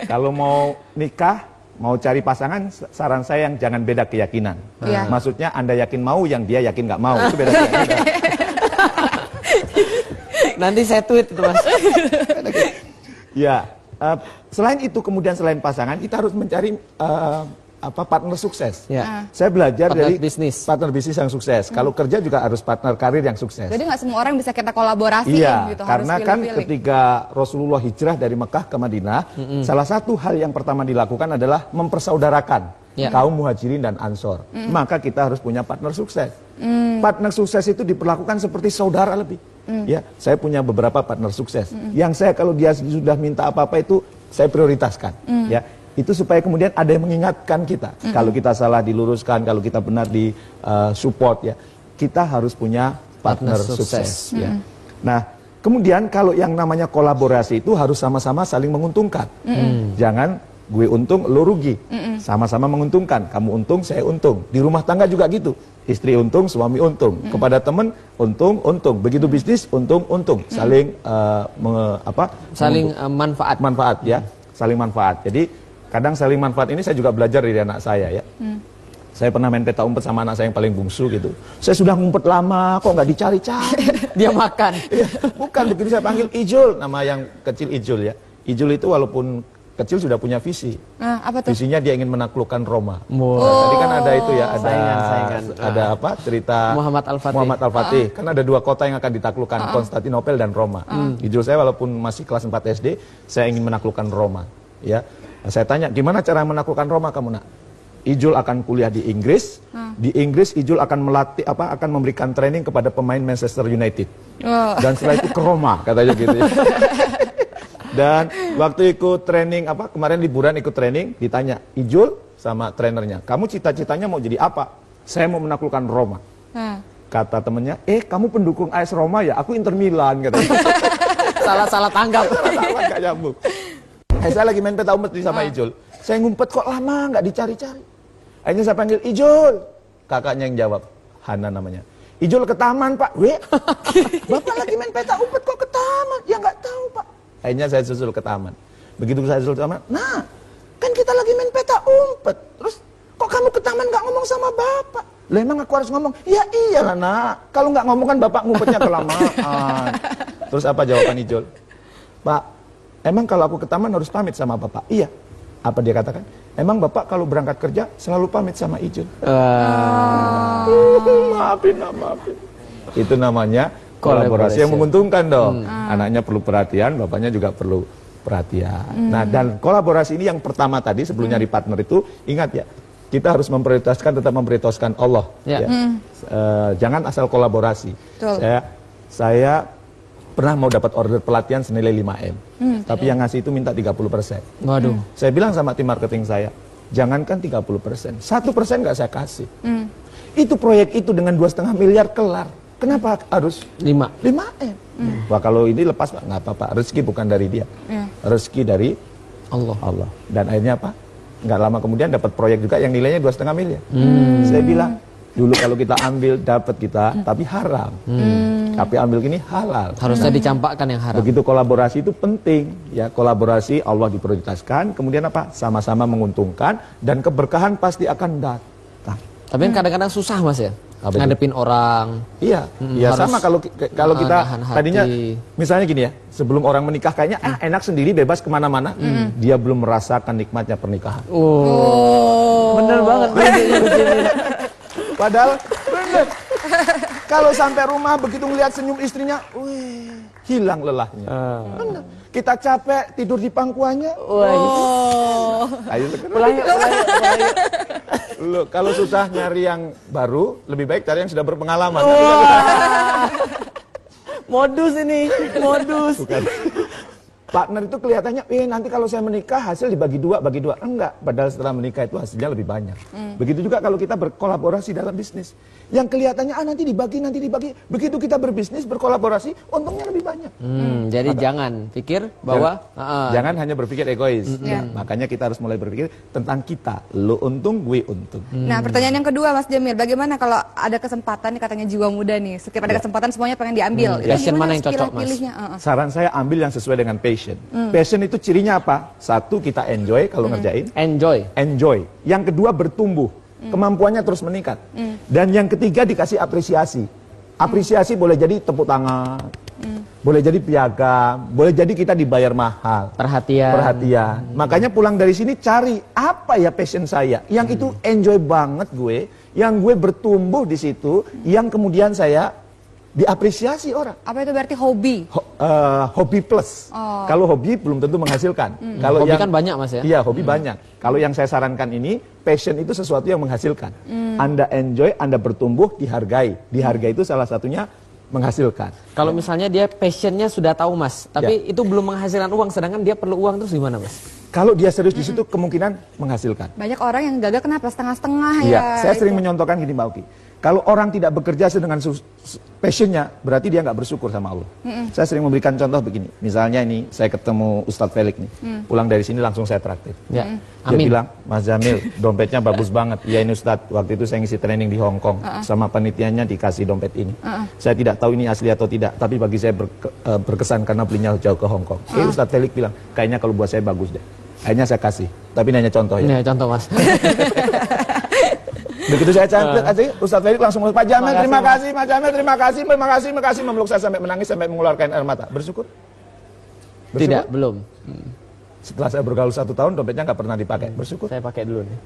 kalau mau nikah, mau cari pasangan, saran saya yang jangan beda keyakinan. Iya. Maksudnya Anda yakin mau, yang dia yakin nggak mau, itu beda keyakinan. Nanti saya tweet itu Mas. Ya, selain itu kemudian selain pasangan, kita harus mencari partner sukses. Ya. Saya belajar Partner dari bisnis. partner bisnis yang sukses. Kalau kerja juga harus partner karir yang sukses. Jadi nggak semua orang bisa kita kolaborasiin Iya, gitu. karena harus kan pilih-pilih. ketika Rasulullah hijrah dari Mekah ke Madinah, salah satu hal yang pertama dilakukan adalah mempersaudarakan Ya. kaum muhajirin dan ansor. Maka kita harus punya partner sukses. Partner sukses itu diperlakukan seperti saudara lebih. Ya, saya punya beberapa partner sukses. Yang saya kalau dia sudah minta apa-apa itu saya prioritaskan. Ya. Itu supaya kemudian ada yang mengingatkan kita. Kalau kita salah diluruskan, kalau kita benar di support ya. Kita harus punya partner sukses. Ya. Nah, kemudian kalau yang namanya kolaborasi itu harus sama-sama saling menguntungkan. Jangan gue untung, lo rugi. Sama-sama menguntungkan. Kamu untung, saya untung. Di rumah tangga juga gitu. Istri untung, suami untung. Kepada teman untung, untung. Begitu bisnis untung, untung. Saling Saling manfaat. manfaat ya. Saling manfaat. Jadi kadang saling manfaat ini saya juga belajar dari anak saya ya. Saya pernah main peta umpet sama anak saya yang paling bungsu gitu. Saya sudah ngumpet lama, kok nggak dicari-cari. Dia makan. Iya, bukan, begitu saya panggil Ijul, nama yang kecil Ijul ya. Ijul itu walaupun kecil sudah punya visi. Apa tuh? Visinya dia ingin menaklukkan Roma. Wow. Nah, tadi kan ada itu ya, Saingan. ada apa cerita Muhammad Al-Fatih. Kan ada 2 kota yang akan ditaklukkan, Konstantinopel dan Roma. Jujur saya walaupun masih kelas 4 SD, saya ingin menaklukkan Roma. Ya, saya tanya gimana cara menaklukkan Roma kamu nak? Ijul akan kuliah di Inggris. Di Inggris Ijul akan akan memberikan training kepada pemain Manchester United. Dan setelah itu ke Roma, katanya gitu ya. Dan waktu ikut training kemarin liburan ikut training, ditanya Ijul sama trenernya, kamu cita-citanya mau jadi apa? Saya mau menaklukkan Roma. Kata temennya, kamu pendukung AS Roma ya? Aku Inter Milan, katanya. Salah tanggap. Salah nggak nyambung. Saya lagi main peta umpet sama Ijul. Saya ngumpet kok lama nggak dicari-cari. Akhirnya saya panggil Ijul. Kakaknya yang jawab, Hana namanya. Ijul ke taman pak. Bapak lagi main peta umpet kok ke taman? Ya nggak tahu pak. Akhirnya saya susul ke taman. Begitu saya susul ke taman, nah kan kita lagi main peta umpet. Terus kok kamu ke taman nggak ngomong sama bapak? Lah emang aku harus ngomong? Ya iyalah nak. Kalau nggak ngomong kan bapak ngumpetnya kelamaan. Terus apa jawaban Ijul? Pak, emang kalau aku ke taman harus pamit sama bapak? Iya. Apa dia katakan? Emang bapak kalau berangkat kerja selalu pamit sama Ijul. Maafin. Itu namanya kolaborasi yang menguntungkan dong. Anaknya perlu perhatian, bapaknya juga perlu perhatian. Nah, dan kolaborasi ini yang pertama tadi sebelum nyari partner itu, ingat ya, kita harus tetap memprioritaskan Allah. Ya. Jangan asal kolaborasi. Saya pernah mau dapat order pelatihan senilai 5M. Tapi yang ngasih itu minta 30%. Waduh. Saya bilang sama tim marketing saya, jangankan 30%, 1% nggak saya kasih. Itu proyek itu dengan 2,5 miliar kelar. Kenapa harus 5M? Wah kalau ini lepas Pak, nggak apa-apa. Rezeki bukan dari dia. Rezeki dari Allah. Dan akhirnya apa? Nggak lama kemudian dapat proyek juga yang nilainya 2,5 miliar. Saya bilang, dulu kalau kita ambil dapat kita, tapi haram. Tapi ambil gini halal. Harusnya dicampakkan yang haram. Begitu kolaborasi itu penting. Ya, kolaborasi Allah diprioritaskan, kemudian apa? Sama-sama menguntungkan dan keberkahan pasti akan datang. Tapi kadang-kadang susah Mas ya. Ngadepin orang. Iya, sama kalau kita tadinya misalnya gini ya, sebelum orang menikah kayaknya enak sendiri bebas kemana-mana, dia belum merasakan nikmatnya pernikahan. Bener banget. Padahal bener. Kalau sampai rumah begitu ngelihat senyum istrinya, hilang lelahnya. Bener. Kita capek tidur di pangkuannya. Ayo ulangi. Loh, kalau susah nyari yang baru, lebih baik cari yang sudah berpengalaman. Modus ini, modus. Bukan. Partner itu kelihatannya, nanti kalau saya menikah hasil dibagi dua. Enggak, padahal setelah menikah itu hasilnya lebih banyak. Begitu juga kalau kita berkolaborasi dalam bisnis. Yang kelihatannya, nanti dibagi. Begitu kita berbisnis, berkolaborasi, untungnya lebih banyak. Jadi jangan pikir bahwa... Jangan hanya berpikir egois. Makanya kita harus mulai berpikir tentang kita. Lu untung, gue untung. Nah, pertanyaan yang kedua Mas Jamil, bagaimana kalau ada kesempatan, katanya jiwa muda nih, setiap ada kesempatan semuanya pengen diambil. Passion mana yang cocok Mas? Saran saya ambil yang sesuai dengan passion. Passion itu cirinya apa? Satu, kita enjoy kalau ngerjain. Enjoy. Yang kedua, bertumbuh. Kemampuannya terus meningkat. Dan yang ketiga, dikasih apresiasi. Apresiasi boleh jadi tepuk tangan, boleh jadi piagam, boleh jadi kita dibayar mahal. Perhatian. Makanya pulang dari sini cari apa ya passion saya. Yang itu enjoy banget gue, yang gue bertumbuh di situ, yang kemudian saya diapresiasi orang. Apa itu berarti hobi? Hobi plus. Kalau hobi belum tentu menghasilkan. Kalau hobi kan banyak Mas ya? Iya, hobi banyak. Kalau yang saya sarankan ini, passion itu sesuatu yang menghasilkan. Anda enjoy, Anda bertumbuh, dihargai. Dihargai itu salah satunya menghasilkan. Kalau misalnya dia passionnya sudah tahu Mas, tapi itu belum menghasilkan uang, sedangkan dia perlu uang, terus gimana Mas? Kalau dia serius di situ kemungkinan menghasilkan. Banyak orang yang gagal kenapa setengah-setengah ya? Iya, saya sering menyontohkan gini Mbak Oki. Kalau orang tidak bekerja dengan passionnya, berarti dia nggak bersyukur sama Allah. Saya sering memberikan contoh begini. Misalnya ini, saya ketemu Ustadz Felix nih. Pulang dari sini langsung saya traktir. Dia bilang, Mas Jamil, dompetnya bagus banget. Iya ini Ustadz, waktu itu saya ngisi training di Hong Kong. Sama panitianya dikasih dompet ini. Saya tidak tahu ini asli atau tidak, tapi bagi saya berkesan karena belinya jauh ke Hong Kong. Ustadz Felix bilang, kayaknya kalau buat saya bagus deh. Akhirnya saya kasih. Tapi ini hanya contoh ya. Ini contoh Mas. Begitu saya cantik aja, Ustadz Felix langsung Pak Jamil terima kasih, Pak Jamil terima kasih, memeluk saya sampai menangis sampai mengeluarkan air mata. Bersyukur? Tidak, belum. Setelah saya bergaul 1 tahun, dompetnya nggak pernah dipakai. Bersyukur. Saya pakai dulu nih.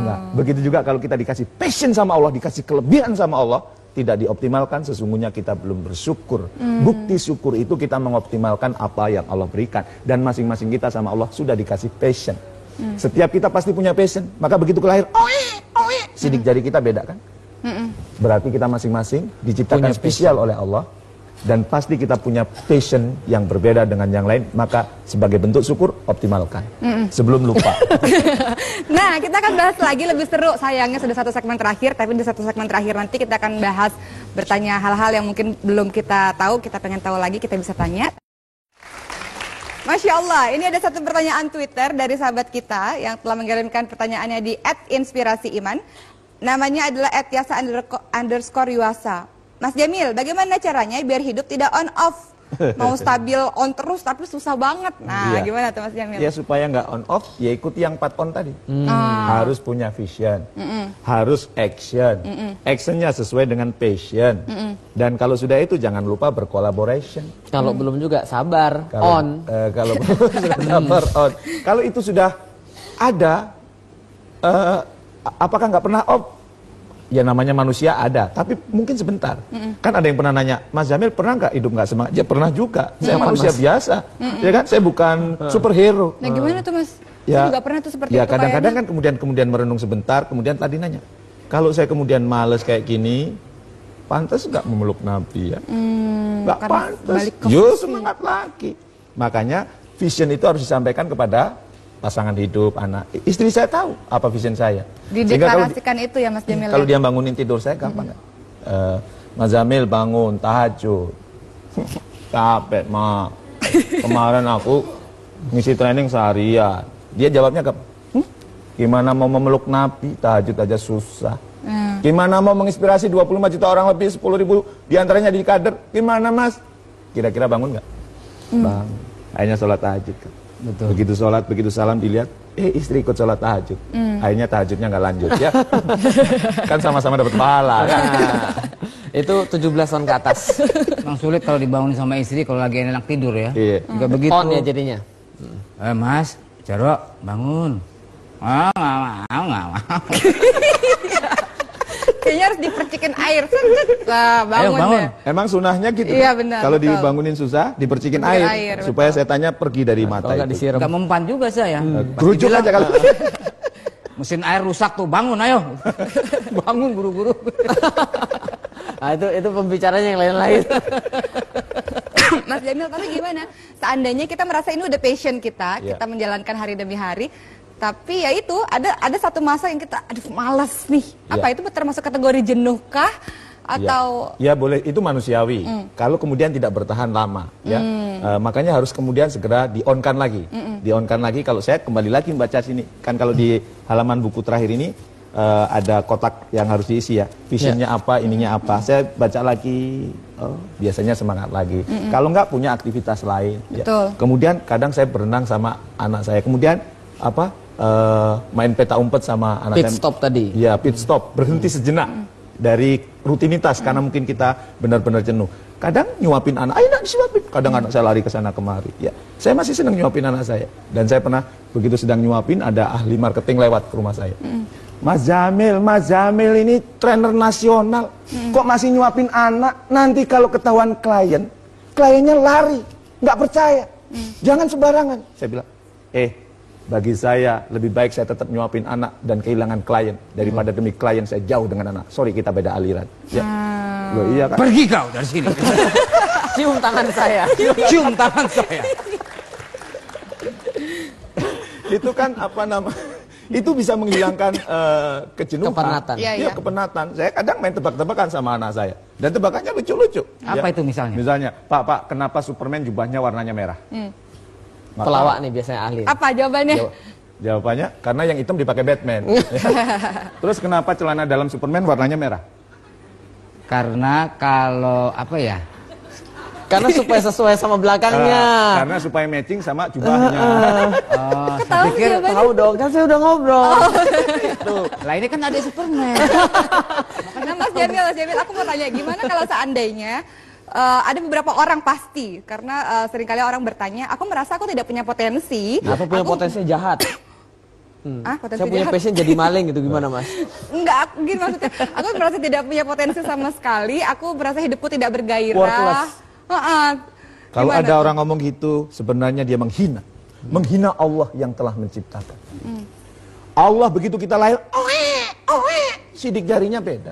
Enggak. Begitu juga kalau kita dikasih passion sama Allah, dikasih kelebihan sama Allah, tidak dioptimalkan, sesungguhnya kita belum bersyukur. Bukti syukur itu kita mengoptimalkan apa yang Allah berikan. Dan masing-masing kita sama Allah sudah dikasih passion. Setiap kita pasti punya passion. Maka begitu kelahir, sidik jari kita beda kan? Berarti kita masing-masing diciptakan spesial oleh Allah. Dan pasti kita punya passion yang berbeda dengan yang lain. Maka sebagai bentuk syukur, optimalkan. Sebelum lupa. Nah, kita akan bahas lagi lebih seru. Sayangnya sudah 1 segmen terakhir, tapi di 1 segmen terakhir nanti kita akan bahas, bertanya hal-hal yang mungkin belum kita tahu, kita pengen tahu lagi, kita bisa tanya. Masya Allah, ini ada 1 pertanyaan Twitter dari sahabat kita yang telah mengirimkan pertanyaannya di @inspirasiiman. Namanya adalah @yasa_yuasa. Mas Jamil, bagaimana caranya biar hidup tidak on off? Mau stabil on terus tapi susah banget. Nah, Iya. gimana tuh Mas Jamil? Ya supaya nggak on off, ya ikuti yang 4 on tadi. Harus punya vision, harus action. Actionnya sesuai dengan passion. Dan kalau sudah itu jangan lupa berkolaborasi. Kalau belum juga sabar, Kalau, on. kalau sudah sabar on. Kalau itu sudah ada, apakah nggak pernah off? Ya namanya manusia ada, tapi mungkin sebentar. Kan ada yang pernah nanya, Mas Jamil pernah nggak hidup nggak semangat? Ya pernah juga. Saya manusia biasa, ya kan? Saya bukan superhero. Nah, gimana tuh Mas? Ya, Saya juga pernah tuh seperti ya itu. kadang-kadang kayaknya. kan kemudian merenung sebentar, kemudian tadi nanya, kalau saya kemudian males kayak gini, pantas nggak memeluk Nabi ya? Nggak karena pantas. balik ke Yo visi. semangat lagi. Makanya vision itu harus disampaikan kepada pasangan hidup, anak. Istri saya tahu apa vision saya. Sehingga Dideklarasikan itu ya Mas Jamil. kalau ya? dia bangunin tidur saya gampang nggak? Mas Jamil bangun tahajud. Capek mak. Kemarin aku ngisi training seharian. Dia jawabnya gimana mau memeluk Nabi, tahajud aja susah. Gimana mau menginspirasi 25 juta orang lebih, 10.000 diantaranya di kader, gimana Mas? Kira-kira bangun nggak? Bangun. Akhirnya sholat tahajud kan. Betul. Begitu sholat, begitu salam dilihat, istri ikut sholat tahajud. Akhirnya tahajudnya nggak lanjut ya. Kan sama-sama dapat pahala kan. Nah, itu 17 on ke atas. Memang sulit kalau dibangun sama istri kalau lagi enak tidur ya. Iya. Juga begitu. On ya jadinya. Mas, Jarwo, bangun. Nggak mau. Kayaknya harus dipercikin air. Lah, bangun, Ayo, bangun. deh. Emang sunahnya gitu. Iya, kan? benar, Kalau betul. dibangunin susah, dipercikin Air, air. Supaya betul. setannya pergi dari mata Kalau nggak itu. disiram. Gak mempan juga saya. Kerucut aja kalau. Mesin air rusak tuh, bangun ayo. Bangun buru-buru. Nah, itu pembicaranya yang lain-lain. Mas Jamil, tapi gimana? Seandainya kita merasa ini udah passion kita, Iya. kita menjalankan hari demi hari, tapi ya itu ada satu masa yang kita, aduh malas nih. Apa itu termasuk kategori jenuh kah? Atau Ya boleh, itu manusiawi. Kalau kemudian tidak bertahan lama, ya makanya harus kemudian segera di-on-kan lagi. Di-on-kan lagi. Kalau saya kembali lagi membaca sini, kan kalau di halaman buku terakhir ini ada kotak yang harus diisi ya. Visionnya apa, ininya apa. Saya baca lagi, biasanya semangat lagi. Kalau enggak punya aktivitas lain. Ya. Betul. Kemudian kadang saya berenang sama anak saya. Kemudian main peta umpet sama anak Pit saya. stop tadi. Ya, pit stop, berhenti sejenak dari rutinitas karena mungkin kita benar-benar jenuh. Kadang nyuapin anak, ayo nak disuapin. Kadang anak saya lari ke sana kemari. Ya, saya masih senang nyuapin anak saya. Dan saya pernah begitu sedang nyuapin ada ahli marketing lewat ke rumah saya. Mas Jamil ini trainer nasional. Kok masih nyuapin anak? Nanti kalau ketahuan kliennya lari, nggak percaya. Jangan sembarangan. Saya bilang, bagi saya lebih baik saya tetap nyuapin anak dan kehilangan klien daripada demi klien saya jauh dengan anak. Sorry, kita beda aliran. Ya. Loh, iya kan? Pergi kau dari sini. Cium tangan saya. Cium tangan saya. Itu kan apa nama? Itu bisa menghilangkan kejenuhan. Kepenatan. Iya, Iya, iya. kepenatan. Saya kadang main tebak-tebakan sama anak saya. Dan tebakannya lucu-lucu. Apa itu misalnya? Misalnya, Pak, kenapa Superman jubahnya warnanya merah? Nggak Pelawak tahu. nih biasanya ahli. apa jawabannya? Jawabannya, karena yang hitam dipakai Batman. Terus kenapa celana dalam Superman warnanya merah? Karena kalau apa ya? Karena supaya sesuai sama belakangnya. Karena supaya matching sama jubahnya. Oh, saya Tahu pikir jawabannya? Tahu dong, kan saya udah ngobrol. lah ini kan ada Superman. Nah, Mas Jamil, aku mau tanya, gimana kalau seandainya ada beberapa orang pasti, karena seringkali orang bertanya, aku merasa aku tidak punya potensi. Apa punya potensi jahat? Potensi Saya punya jahat. passion jadi maling gitu, gimana Mas? Enggak, gini maksudnya. Aku merasa tidak punya potensi sama sekali. Aku merasa hidupku tidak bergairah. Worthless. Kalau Gimana ada tuh? orang ngomong gitu, sebenarnya dia menghina. Menghina Allah yang telah menciptakan. Allah begitu kita lahir, sidik jarinya beda.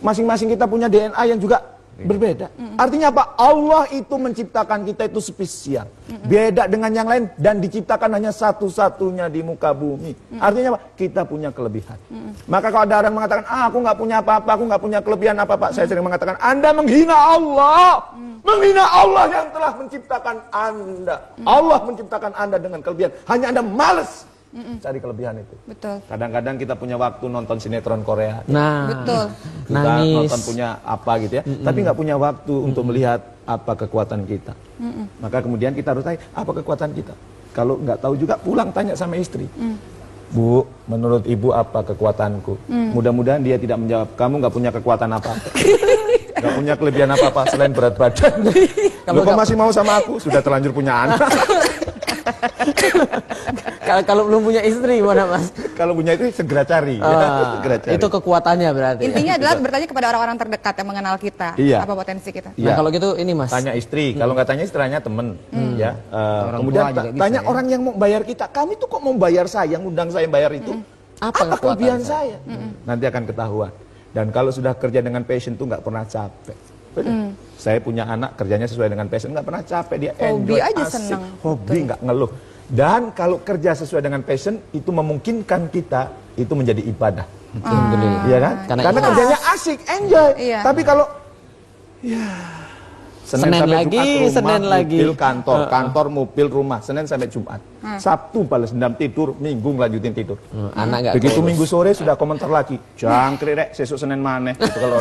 Masing-masing kita punya DNA yang juga berbeda. Artinya apa? Allah itu menciptakan kita itu spesial. Beda dengan yang lain dan diciptakan hanya satu-satunya di muka bumi. Artinya apa? Kita punya kelebihan. Maka kalau ada orang mengatakan, aku nggak punya apa-apa, aku nggak punya kelebihan apa-apa. Saya sering mengatakan, Anda menghina Allah. Menghina Allah yang telah menciptakan Anda. Allah menciptakan Anda dengan kelebihan. Hanya Anda males cari kelebihan itu. Betul. Kadang-kadang kita punya waktu nonton sinetron Korea. Nah, Betul. Kita nangis. nonton punya apa gitu ya, tapi nggak punya waktu untuk melihat apa kekuatan kita. Maka kemudian kita harus tanya apa kekuatan kita. Kalau nggak tahu juga pulang tanya sama istri. Bu, menurut ibu apa kekuatanku? Mudah-mudahan dia tidak menjawab kamu nggak punya kekuatan apa-apa. Nggak punya kelebihan apa-apa selain berat badan. Lu kok masih mau sama aku? Sudah terlanjur punya anak. Kalau belum punya istri gimana Mas? Kalau punya itu segera cari. Ya. Segera cari. Itu kekuatannya berarti. Intinya adalah bertanya kepada orang-orang terdekat yang mengenal kita. Iya. Apa potensi kita. Nah, Iya. kalau gitu ini Mas. Tanya istri, kalau nggak tanya istri, tanya temen, ya. Orang Kemudian tua juga bisa, tanya ya. orang yang mau bayar kita. Kamu itu kok mau bayar saya, ngundang saya bayar itu? Apa Apa kekuatan kelebihan saya? Nanti akan ketahuan. Dan kalau sudah kerja dengan passion tuh nggak pernah capek. Benar. Saya punya anak kerjanya sesuai dengan passion, nggak pernah capek, dia Hobi enjoy, aja asik. seneng. Hobi nggak ngeluh. Dan kalau kerja sesuai dengan passion itu memungkinkan kita itu menjadi ibadah. Alhamdulillah. Iya kan? Karena Karena ikhlas. kerjanya asik, enjoy. Iya. Tapi kalau Senin sampai lagi, Jumat, rumah, Senin lagi. mobil, kantor, mobil, rumah. Senin sampai Jumat. Sabtu balas dendam tidur, Minggu ngelanjutin tidur. Anak nggak Begitu kurus. Minggu sore sudah komentar lagi. Jangkrik rek, sesuk Senin maneh. Itu kalau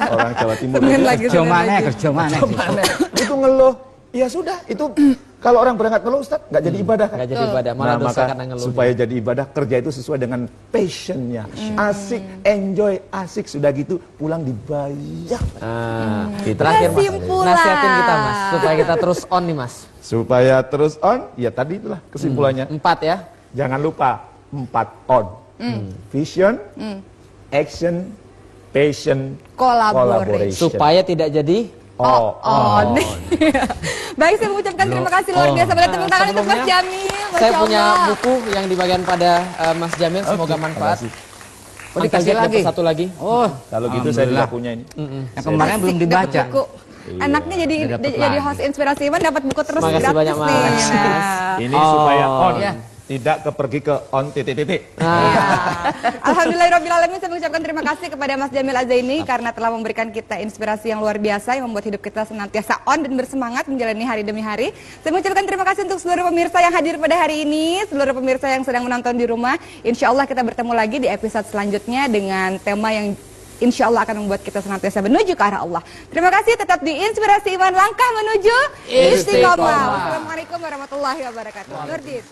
orang Jawa Timur. Senin itu. lagi, Kerja Senin mana, lagi. kerja mana. Itu ngeluh. Ya sudah, itu kalau orang berangkat ngeluh Ustaz, nggak jadi ibadah kan? Nggak jadi ibadah, malah dosa maka karena ngeluh. supaya jadi ibadah, kerja itu sesuai dengan passionnya. Asik, enjoy, asik. Sudah gitu, pulang dibayar. Terakhir Mas, Kesimpulan. nasihatin kita Mas, supaya kita terus on nih Mas. Supaya terus on, ya tadi itulah kesimpulannya. 4 ya. Jangan lupa 4 on. Vision, action, passion, Collaboration. Supaya tidak jadi On. Baik, saya mengucapkan terima kasih luar biasa. Boleh tepuk tangan untuk Mas Sebelumnya, Jamil. Saya Masya punya Allah. buku yang dibagian pada Mas Jamil, semoga manfaat. Oh, dikasih Angkat lagi? satu lagi. Oh, Kalau gitu saya juga punya ini. yang kemarin belum Asik, dibaca. dapat buku. Anaknya jadi Dapat jadi lagi. host inspirasi Iman, dapat buku terus Makasih gratis banyak, Mas. nih. Nah. Ini supaya on, Ya. tidak pergi ke on titik-titik. Iya. Alhamdulillahirrahmanirrahim, saya mengucapkan terima kasih kepada Mas Jamil Azaini karena telah memberikan kita inspirasi yang luar biasa yang membuat hidup kita senantiasa on dan bersemangat menjalani hari demi hari. Saya mengucapkan terima kasih untuk seluruh pemirsa yang hadir pada hari ini, seluruh pemirsa yang sedang menonton di rumah. Insya Allah kita bertemu lagi di episode selanjutnya dengan tema yang insya Allah akan membuat kita senantiasa menuju ke arah Allah. Terima kasih, tetap di Inspirasi Iman, langkah menuju Istiqomah. Wassalamualaikum warahmatullahi wabarakatuh. Nurdin.